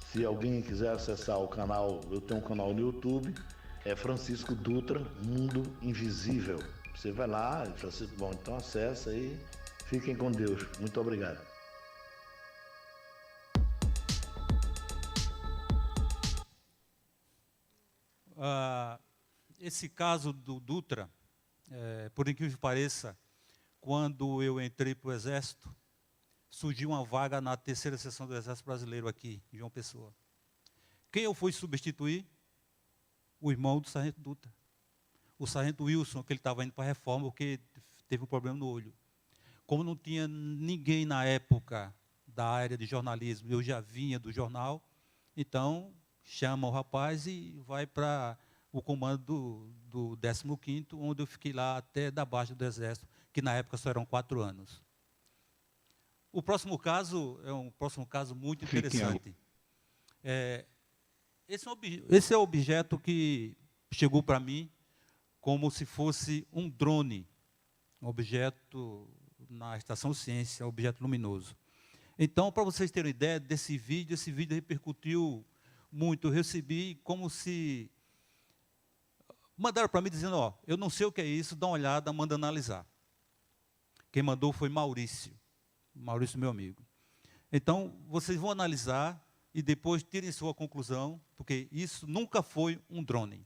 Se alguém quiser acessar o canal, eu tenho um canal no YouTube, é Francisco Dutra, Mundo Invisível. Você vai lá, Francisco, bom, então acessa aí, fiquem com Deus. Muito obrigado. Esse caso do Dutra, por incrível que pareça, quando eu entrei para o Exército, surgiu uma vaga na 3ª Seção do Exército Brasileiro aqui, em João Pessoa. Quem eu fui substituir? O irmão do sargento Dutra. O sargento Wilson, que ele estava indo para a reforma, porque teve um problema no olho. Como não tinha ninguém na época da área de jornalismo, eu já vinha do jornal, então chama o rapaz e vai para o comando do 15º, onde eu fiquei lá até da baixa do Exército, que na época só eram 4 anos. O próximo caso é um caso muito interessante. Esse é o objeto que chegou para mim como se fosse um drone, um objeto na Estação Ciência, um objeto luminoso. Então, para vocês terem ideia desse vídeo, esse vídeo repercutiu muito. Eu recebi como se mandaram para mim dizendo, ó, eu não sei o que é isso, dá uma olhada, manda analisar. Quem mandou foi Maurício, meu amigo. Então, vocês vão analisar e depois tirem sua conclusão, porque isso nunca foi um drone.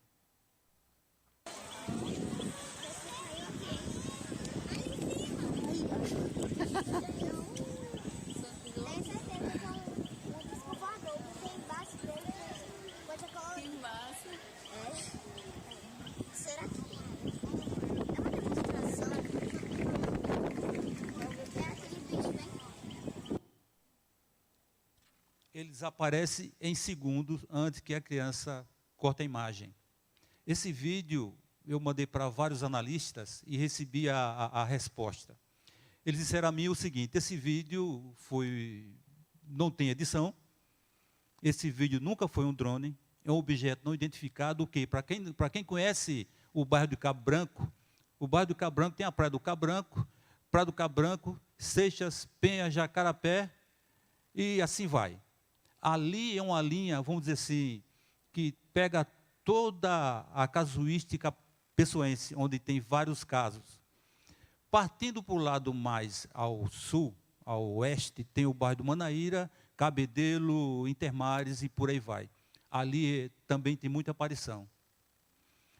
Ele desaparece em segundos antes que a criança corte a imagem. Esse vídeo eu mandei para vários analistas e recebi a resposta. Eles disseram a mim o seguinte, esse vídeo não tem edição, esse vídeo nunca foi um drone, é um objeto não identificado, o quê? Para quem conhece o bairro do Cabo Branco, o bairro do Cabo Branco tem a Praia do Cabo Branco, Seixas, Penha, Jacarapé, e assim vai. Ali é uma linha, vamos dizer assim, que pega toda a casuística pessoense, onde tem vários casos. Partindo para o lado mais ao sul, ao oeste, tem o bairro do Manaíra, Cabedelo, Intermares e por aí vai. Ali também tem muita aparição.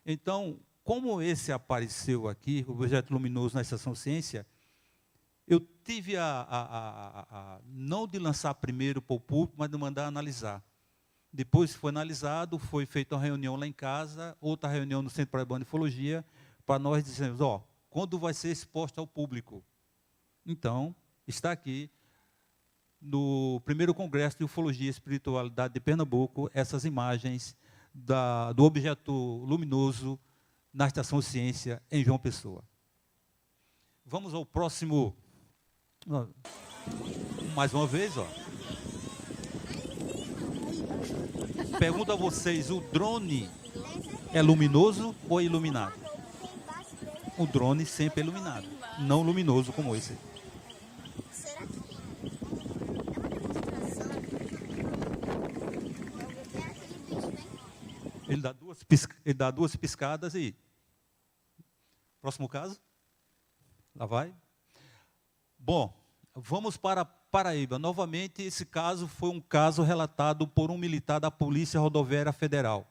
Então, como esse apareceu aqui, o objeto luminoso na Estação Ciência, eu tive não de lançar primeiro para o público, mas de mandar analisar. Depois foi analisado, foi feita uma reunião lá em casa, outra reunião no Centro Paraibano de Ufologia, para nós dizermos, ó, quando vai ser exposto ao público? Então, está aqui, no primeiro Congresso de Ufologia e Espiritualidade de Pernambuco, essas imagens do objeto luminoso na Estação Ciência, em João Pessoa. Vamos ao próximo... Mais uma vez, ó. Pergunto a vocês, o drone é luminoso ou é iluminado? O drone sempre é iluminado, não luminoso como esse. Ele dá duas piscadas e... Próximo caso? Lá vai. Bom, vamos para Paraíba. Novamente, esse caso foi um caso relatado por um militar da Polícia Rodoviária Federal.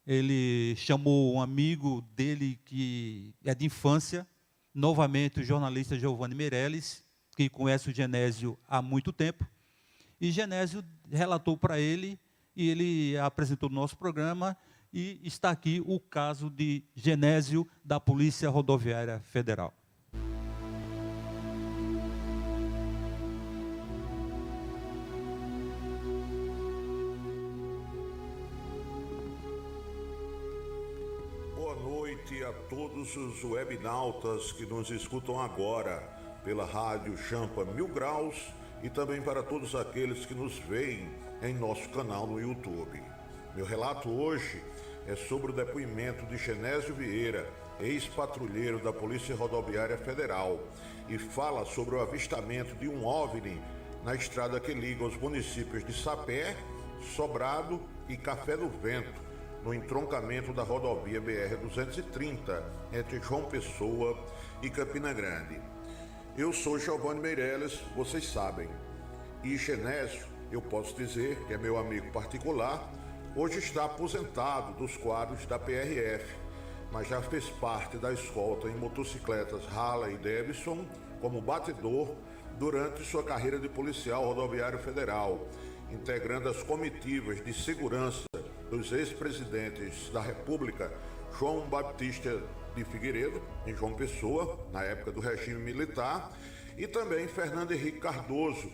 Ele chamou um amigo dele que é de infância, novamente o jornalista Giovanni Meirelles, que conhece o Genésio há muito tempo, e Genésio relatou para ele, e ele apresentou no nosso programa, e está aqui o caso de Genésio da Polícia Rodoviária Federal. Boa noite a todos os webnautas que nos escutam agora pela rádio Champa 1000 Graus e também para todos aqueles que nos veem em nosso canal no YouTube. Meu relato hoje é sobre o depoimento de Genésio Vieira, ex-patrulheiro da Polícia Rodoviária Federal, e fala sobre o avistamento de um OVNI na estrada que liga os municípios de Sapé, Sobrado e Café do Vento, no entroncamento da rodovia BR-230, entre João Pessoa e Campina Grande. Eu sou Giovanni Meirelles, vocês sabem, e Genésio, eu posso dizer que é meu amigo particular, hoje está aposentado dos quadros da PRF, mas já fez parte da escolta em motocicletas Harley Davidson como batedor durante sua carreira de policial rodoviário federal, integrando as comitivas de segurança dos ex-presidentes da República, João Baptista de Figueiredo, em João Pessoa, na época do regime militar, e também Fernando Henrique Cardoso,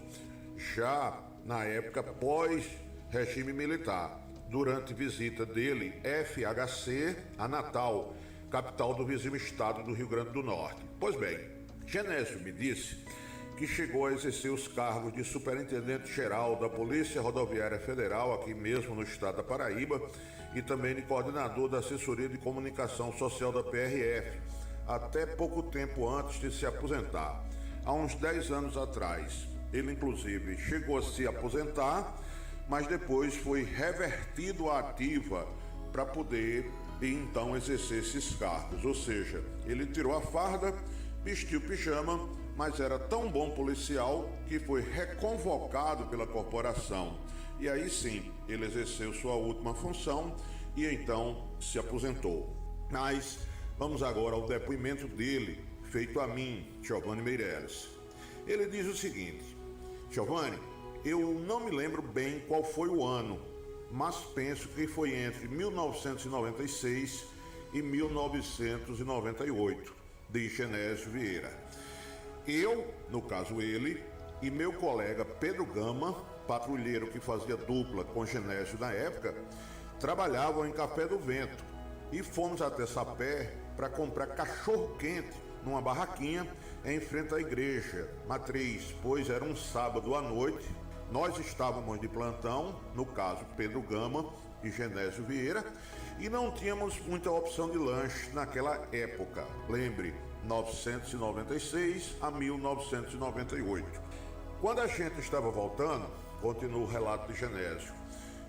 já na época pós-regime militar, durante visita dele, FHC, a Natal, capital do vizinho estado do Rio Grande do Norte. Pois bem, Genésio me disse que chegou a exercer os cargos de superintendente-geral da Polícia Rodoviária Federal, aqui mesmo no estado da Paraíba, e também de coordenador da Assessoria de Comunicação Social da PRF, até pouco tempo antes de se aposentar. Há uns 10 anos atrás, ele inclusive chegou a se aposentar, mas depois foi revertido à ativa para poder e então exercer esses cargos. Ou seja, ele tirou a farda, vestiu pijama, mas era tão bom policial que foi reconvocado pela corporação. E aí sim, ele exerceu sua última função e então se aposentou. Mas vamos agora ao depoimento dele, feito a mim, Giovanni Meirelles. Ele diz o seguinte: Giovanni, eu não me lembro bem qual foi o ano, mas penso que foi entre 1996 e 1998, diz Genésio Vieira. Eu, no caso ele, e meu colega Pedro Gama, patrulheiro que fazia dupla com Genésio na época, trabalhavam em Café do Vento e fomos até Sapé para comprar cachorro-quente numa barraquinha em frente à igreja matriz, pois era um sábado à noite. Nós estávamos de plantão, no caso Pedro Gama e Genésio Vieira, e não tínhamos muita opção de lanche naquela época. Lembre, 1996 a 1998. Quando a gente estava voltando, continua o relato de Genésio,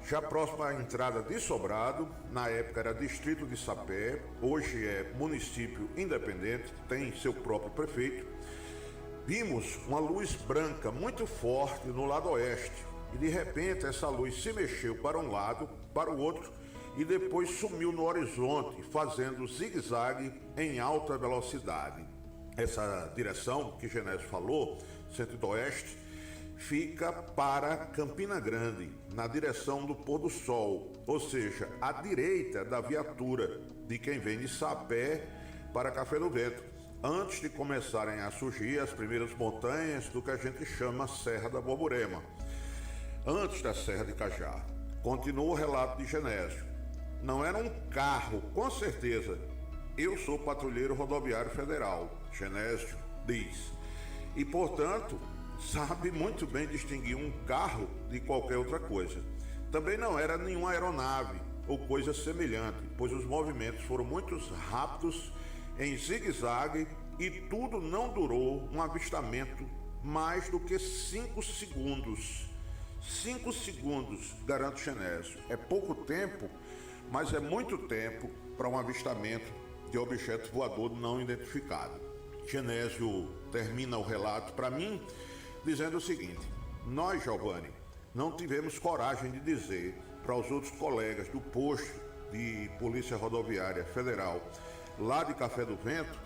já próximo à entrada de Sobrado, na época era distrito de Sapé, hoje é município independente, tem seu próprio prefeito, vimos uma luz branca muito forte no lado oeste e de repente essa luz se mexeu para um lado, para o outro e depois sumiu no horizonte, fazendo zigue-zague em alta velocidade. Essa direção que Genésio falou, centro-oeste, fica para Campina Grande, na direção do pôr do sol, ou seja, à direita da viatura de quem vem de Sapé para Café do Vento, antes de começarem a surgir as primeiras montanhas do que a gente chama Serra da Borborema, antes da Serra de Cajá. Continua o relato de Genésio. Não era um carro, com certeza. Eu sou patrulheiro rodoviário federal, Genésio diz, e portanto sabe muito bem distinguir um carro de qualquer outra coisa. Também não era nenhuma aeronave ou coisa semelhante, pois os movimentos foram muito rápidos, em zigue-zague, e tudo não durou um avistamento mais do que 5 segundos. 5 segundos, garanto Genésio. É pouco tempo, mas é muito tempo para um avistamento de objeto voador não identificado. Genésio termina o relato para mim dizendo o seguinte: nós, Giovanni, não tivemos coragem de dizer para os outros colegas do posto de Polícia Rodoviária Federal lá de Café do Vento,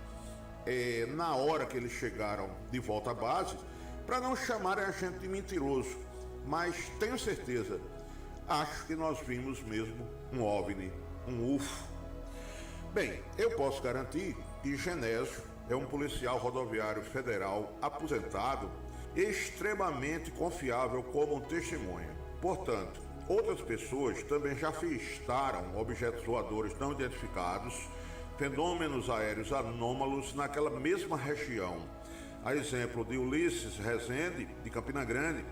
na hora que eles chegaram de volta à base, para não chamarem a gente de mentiroso, mas tenho certeza, acho que nós vimos mesmo um OVNI, um UFO. Bem, eu posso garantir que Genésio é um policial rodoviário federal aposentado, extremamente confiável como testemunha. Portanto, outras pessoas também já avistaram objetos voadores não identificados, fenômenos aéreos anômalos naquela mesma região. A exemplo de Ulisses Rezende, de Campina Grande,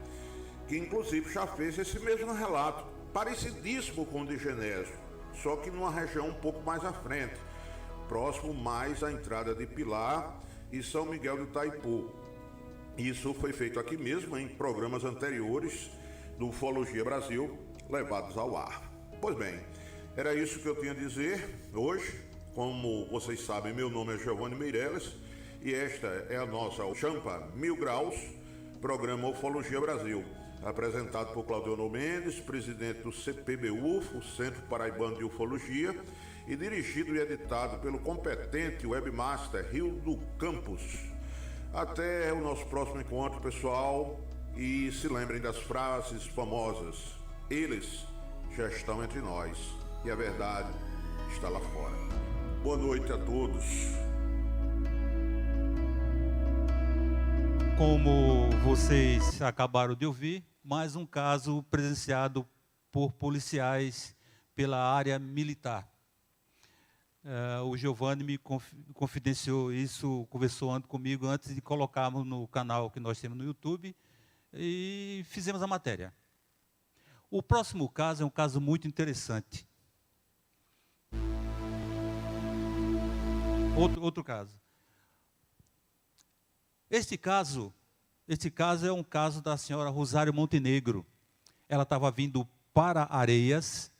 que inclusive já fez esse mesmo relato, parecidíssimo com o de Genésio, só que numa região um pouco mais à frente, próximo mais à entrada de Pilar e São Miguel do Itaipu. Isso foi feito aqui mesmo em programas anteriores do Ufologia Brasil, levados ao ar. Pois bem, era isso que eu tinha a dizer hoje. Como vocês sabem, meu nome é Giovanni Meirelles e esta é a nossa Champa 1000 Graus, programa Ufologia Brasil, apresentado por Claudionor Mendes, presidente do CPBUF, o Centro Paraibano de Ufologia, e dirigido e editado pelo competente webmaster Rildo Campos. Até o nosso próximo encontro, pessoal, e se lembrem das frases famosas: eles já estão entre nós e a verdade está lá fora. Boa noite a todos. Como vocês acabaram de ouvir, mais um caso presenciado por policiais pela área militar. O Giovanni me confidenciou isso, conversou comigo antes de colocarmos no canal que nós temos no YouTube e fizemos a matéria. O próximo caso é um caso muito interessante. Outro caso. Este caso é um caso da senhora Rosário Montenegro. Ela estava vindo para Areias,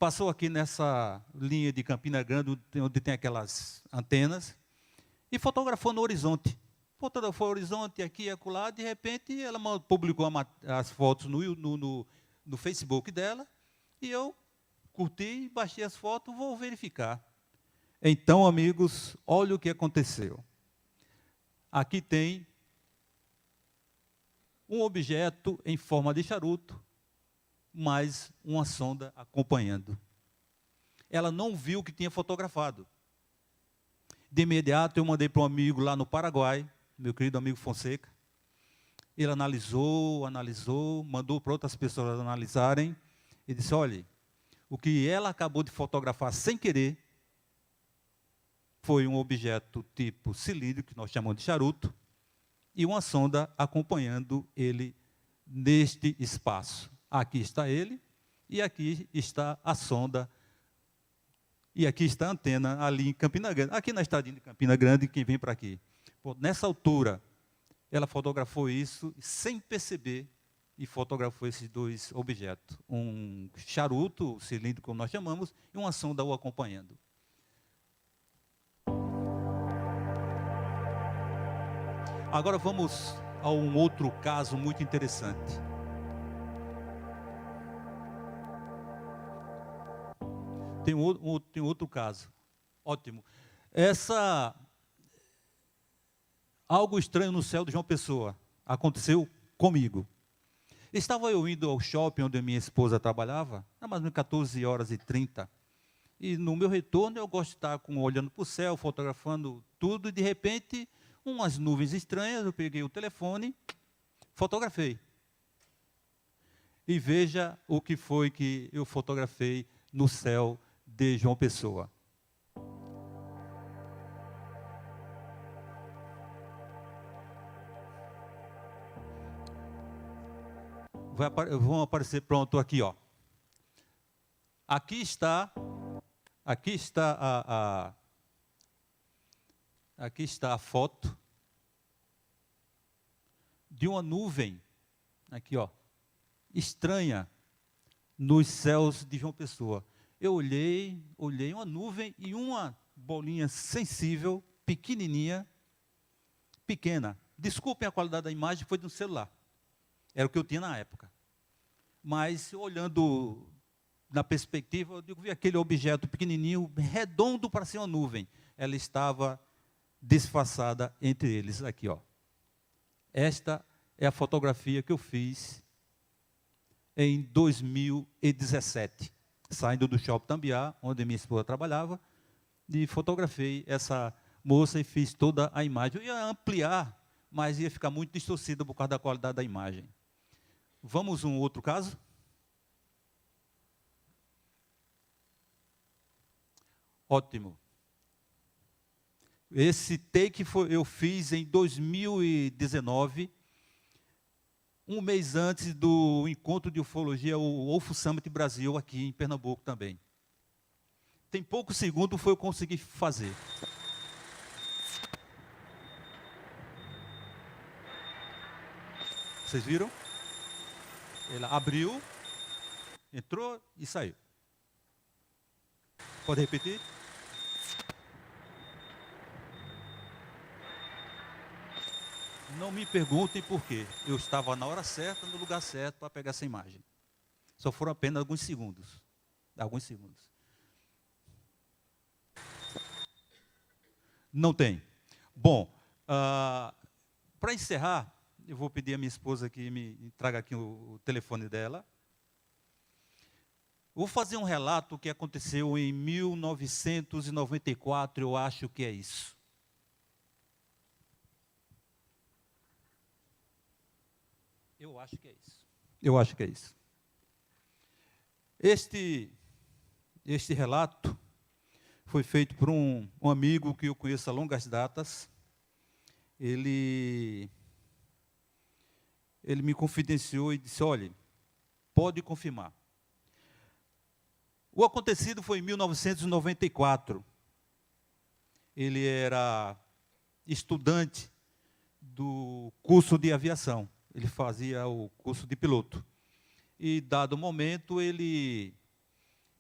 passou aqui nessa linha de Campina Grande, onde tem aquelas antenas, e fotografou no horizonte. Fotografou o horizonte aqui e acolá, de repente ela publicou as fotos no Facebook dela, e eu curti, baixei as fotos, vou verificar. Então, amigos, olha o que aconteceu. Aqui tem um objeto em forma de charuto, mais uma sonda acompanhando. Ela não viu o que tinha fotografado. De imediato, eu mandei para um amigo lá no Paraguai, meu querido amigo Fonseca. Ele analisou, mandou para outras pessoas analisarem, e disse, olha, o que ela acabou de fotografar sem querer foi um objeto tipo cilíndrico, que nós chamamos de charuto, e uma sonda acompanhando ele neste espaço. Aqui está ele, e aqui está a sonda, e aqui está a antena, ali em Campina Grande. Aqui na estradinha de Campina Grande, quem vem para aqui. Pô, nessa altura, ela fotografou isso sem perceber, e fotografou esses dois objetos. Um charuto, cilindro, como nós chamamos, e uma sonda o acompanhando. Agora vamos a um outro caso muito interessante. Tem outro caso. Ótimo. Algo estranho no céu de João Pessoa aconteceu comigo. Estava eu indo ao shopping onde minha esposa trabalhava, era mais ou menos 14h30. E no meu retorno eu gosto de estar olhando para o céu, fotografando tudo, e de repente, umas nuvens estranhas, eu peguei o telefone, fotografei. E veja o que foi que eu fotografei no céu de João Pessoa. Vão aparecer, pronto, aqui, ó. Aqui está a foto de uma nuvem, aqui, ó, estranha, nos céus de João Pessoa. Eu olhei uma nuvem e uma bolinha sensível, pequenininha, pequena. Desculpem a qualidade da imagem, foi de um celular. Era o que eu tinha na época. Mas, olhando na perspectiva, eu vi aquele objeto pequenininho, redondo para ser uma nuvem. Ela estava disfarçada entre eles. Aqui, ó. Esta é a fotografia que eu fiz em 2017. Saindo do Shopping Tambiá, onde minha esposa trabalhava, e fotografei essa moça e fiz toda a imagem. Eu ia ampliar, mas ia ficar muito distorcida por causa da qualidade da imagem. Vamos a um outro caso? Ótimo. Esse take eu fiz em 2019, um mês antes do encontro de ufologia, o UFO Summit Brasil, aqui em Pernambuco também. Tem poucos segundos foi eu consegui fazer. Vocês viram? Ela abriu, entrou e saiu. Pode repetir? Não me perguntem por quê. Eu estava na hora certa, no lugar certo, para pegar essa imagem. Só foram apenas alguns segundos. Não tem. Bom, para encerrar, eu vou pedir à minha esposa que me traga aqui o telefone dela. Vou fazer um relato que aconteceu em 1994, eu acho que é isso. Eu acho que é isso. Este relato foi feito por um amigo que eu conheço há longas datas. Ele me confidenciou e disse, olha, pode confirmar. O acontecido foi em 1994. Ele era estudante do curso de aviação. Ele fazia o curso de piloto. E, dado momento, ele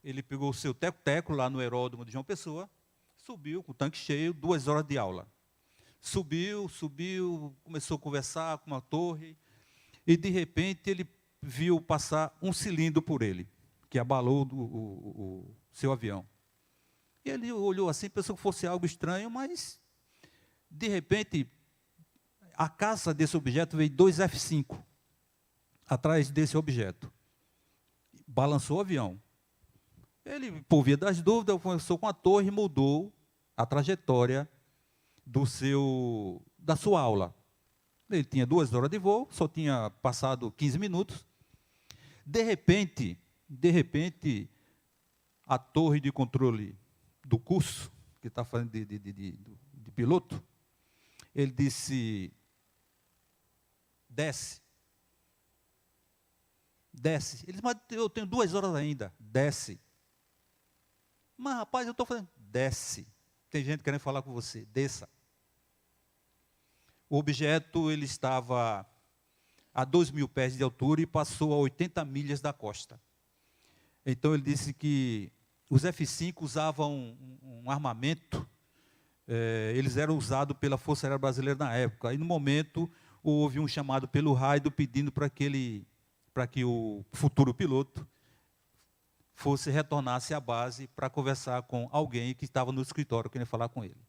Ele pegou o seu teco-teco lá no aeródromo de João Pessoa, subiu com o tanque cheio, 2 horas de aula. Subiu, começou a conversar com uma torre, e de repente ele viu passar um cilindro por ele, que abalou o seu avião. E ele olhou assim, pensou que fosse algo estranho, mas, de repente, a caça desse objeto veio 2 F-5 atrás desse objeto. Balançou o avião. Ele, por via das dúvidas, conversou com a torre e mudou a trajetória da sua aula. Ele tinha 2 horas de voo, só tinha passado 15 minutos. De repente, a torre de controle do curso, que está fazendo de piloto, ele disse: desce. Ele disse: mas eu tenho 2 horas ainda. Desce. Mas, rapaz, eu estou fazendo. Desce. Tem gente querendo falar com você. Desça. O objeto ele estava a 2.000 pés de altura e passou a 80 milhas da costa. Então, ele disse que os F-5 usavam um armamento, eles eram usados pela Força Aérea Brasileira na época. E, no momento, houve um chamado pelo rádio pedindo para que o futuro piloto retornasse à base para conversar com alguém que estava no escritório, querendo falar com ele.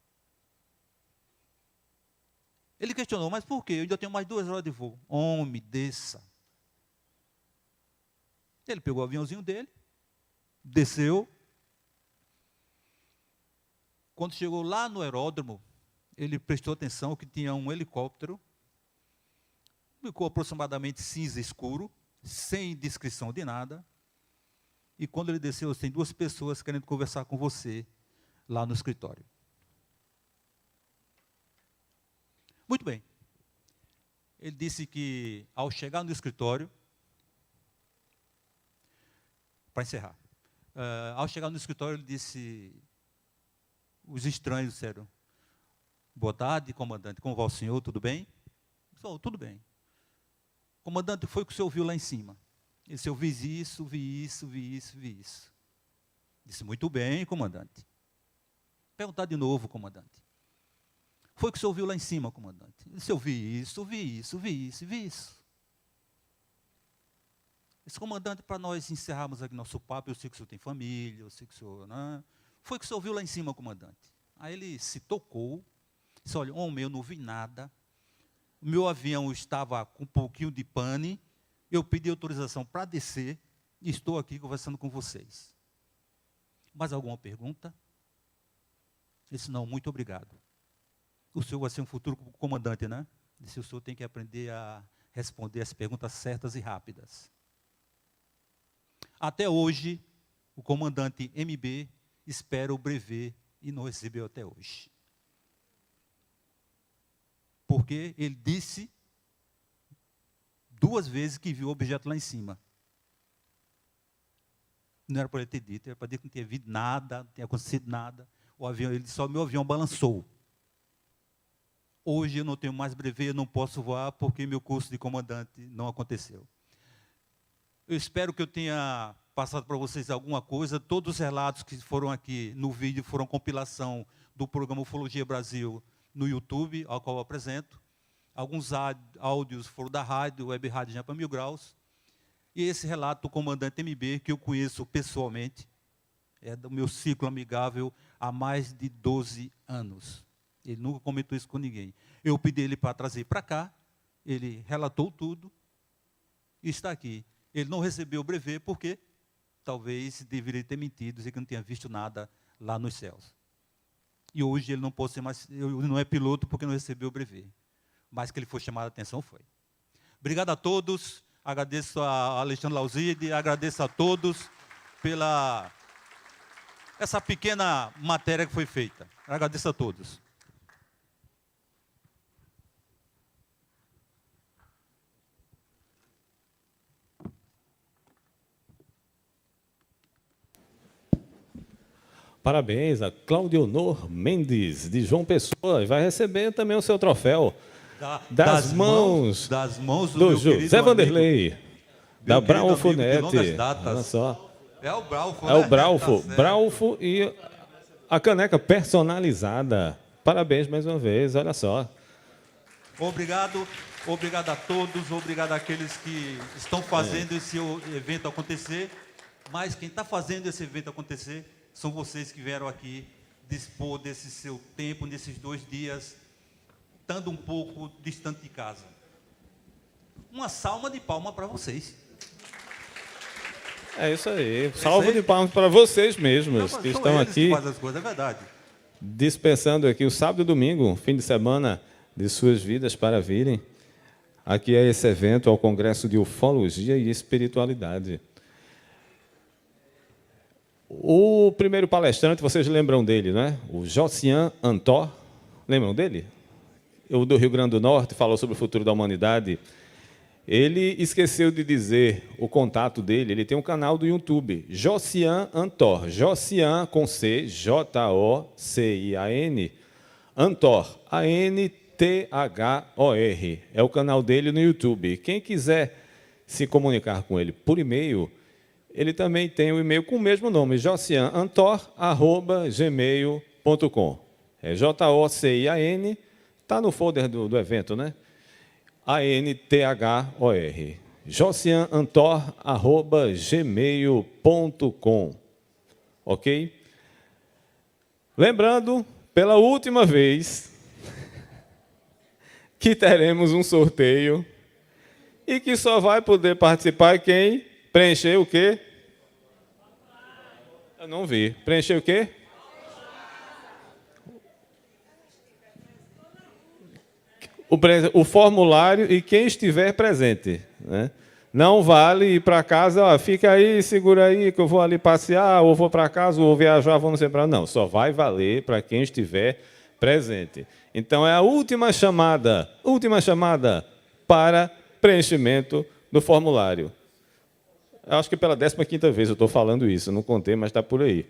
Ele questionou: mas por quê? Eu ainda tenho mais 2 horas de voo. Homem, desça. Ele pegou o aviãozinho dele, desceu. Quando chegou lá no aeródromo, ele prestou atenção que tinha um helicóptero, ficou aproximadamente cinza escuro, sem descrição de nada. E quando ele desceu, tem 2 pessoas querendo conversar com você lá no escritório. Muito bem. Ele disse que, ao chegar no escritório, para encerrar, ao chegar no escritório, ele disse, os estranhos disseram: boa tarde, comandante, como vai o senhor, tudo bem? Disse: tudo bem. Comandante, foi o que o senhor viu lá em cima? Ele disse: eu vi isso. Disse: muito bem, comandante. Perguntar de novo, comandante. Foi o que o senhor viu lá em cima, comandante? Ele disse: eu vi isso. Esse comandante, para nós encerrarmos aqui nosso papo, eu sei que o senhor tem família, eu sei que o senhor... Né? Foi o que o senhor viu lá em cima, comandante. Aí ele se tocou, disse: olha, homem, eu não vi nada. O meu avião estava com um pouquinho de pane, eu pedi autorização para descer e estou aqui conversando com vocês. Mais alguma pergunta? Ele disse: não, muito obrigado. O senhor vai ser um futuro comandante, né? Disse: o senhor tem que aprender a responder as perguntas certas e rápidas. Até hoje, o comandante MB espera o brevet e não recebeu até hoje. Porque ele disse 2 vezes que viu o objeto lá em cima. Não era para ele ter dito, era para dizer que não tinha havido nada, não tinha acontecido nada. O avião, ele disse: só meu avião balançou. Hoje eu não tenho mais brevet, eu não posso voar porque meu curso de comandante não aconteceu. Eu espero que eu tenha passado para vocês alguma coisa. Todos os relatos que foram aqui no vídeo foram compilação do programa Ufologia Brasil no YouTube, ao qual eu apresento. Alguns áudios foram da rádio, Web Rádio Jampa 1000 Graus. E esse relato do comandante MB, que eu conheço pessoalmente, é do meu ciclo amigável há mais de 12 anos. Ele nunca comentou isso com ninguém. Eu pedi ele para trazer para cá, ele relatou tudo e está aqui. Ele não recebeu o brevet porque talvez deveria ter mentido, dizer que não tinha visto nada lá nos céus. E hoje ele não pode ser mais, ele não é piloto porque não recebeu o brevet. Mas que ele foi chamado a atenção, foi. Obrigado a todos, agradeço a Alexandre Lauzide, agradeço a todos pela essa pequena matéria que foi feita. Agradeço a todos. Parabéns a Claudionor Mendes, de João Pessoa. E vai receber também o seu troféu das mãos do do meu José querido Vanderlei, amigo, da meu querido Brown amigo de longas Funete. datas, Olha só. É o Braulfo, É né? o Braulfo. Tá certo. Braulfo e a caneca personalizada. Parabéns mais uma vez, olha só. Obrigado, obrigado a todos, obrigado àqueles que estão fazendo esse evento acontecer. Mas quem está fazendo esse evento acontecer são vocês que vieram aqui dispor desse seu tempo, nesses 2 dias, estando um pouco distante de casa. Uma salva de palma para vocês. É isso aí. Salve de palmas para vocês mesmos Não, que são estão eles aqui que fazem as coisas, é verdade. dispensando aqui o sábado e domingo, fim de semana de suas vidas para virem. Aqui é esse evento, ao Congresso de Ufologia e Espiritualidade. O primeiro palestrante, vocês lembram dele, não é? O Josian Antor. Lembram dele? O do Rio Grande do Norte, falou sobre o futuro da humanidade. Ele esqueceu de dizer o contato dele. Ele tem um canal do YouTube, Josian Antor. Josian com C, J-O-C-I-A-N. Antor, A-N-T-H-O-R. É o canal dele no YouTube. Quem quiser se comunicar com ele por e-mail, ele também tem o e-mail com o mesmo nome, josianantor@gmail.com. É J-O-C-I-A-N, está no folder do evento, né? A-N-T-H-O-R. josianantor@gmail.com. Ok? Lembrando, pela última vez, que teremos um sorteio e que só vai poder participar quem preencher o quê? Eu não vi. Preencher o quê? O formulário e quem estiver presente, né? Não vale ir para casa, ó, fica aí, segura aí, que eu vou ali passear, ou vou para casa, ou viajar, vou não sei para onde. Não, só vai valer para quem estiver presente. Então, é a última chamada para preenchimento do formulário. Eu acho que pela 15ª vez eu estou falando isso, não contei, mas está por aí.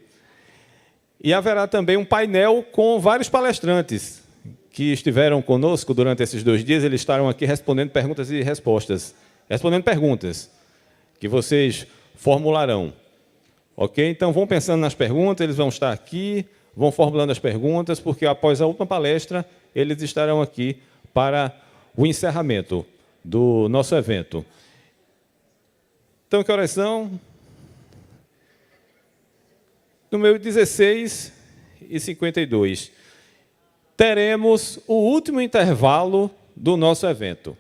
E haverá também um painel com vários palestrantes que estiveram conosco durante esses 2 dias. Eles estarão aqui respondendo perguntas e respostas. Respondendo perguntas que vocês formularão. Ok? Então, vão pensando nas perguntas, eles vão estar aqui, vão formulando as perguntas, porque após a última palestra, eles estarão aqui para o encerramento do nosso evento. Então, que horas são? Número 16h52. Teremos o último intervalo do nosso evento.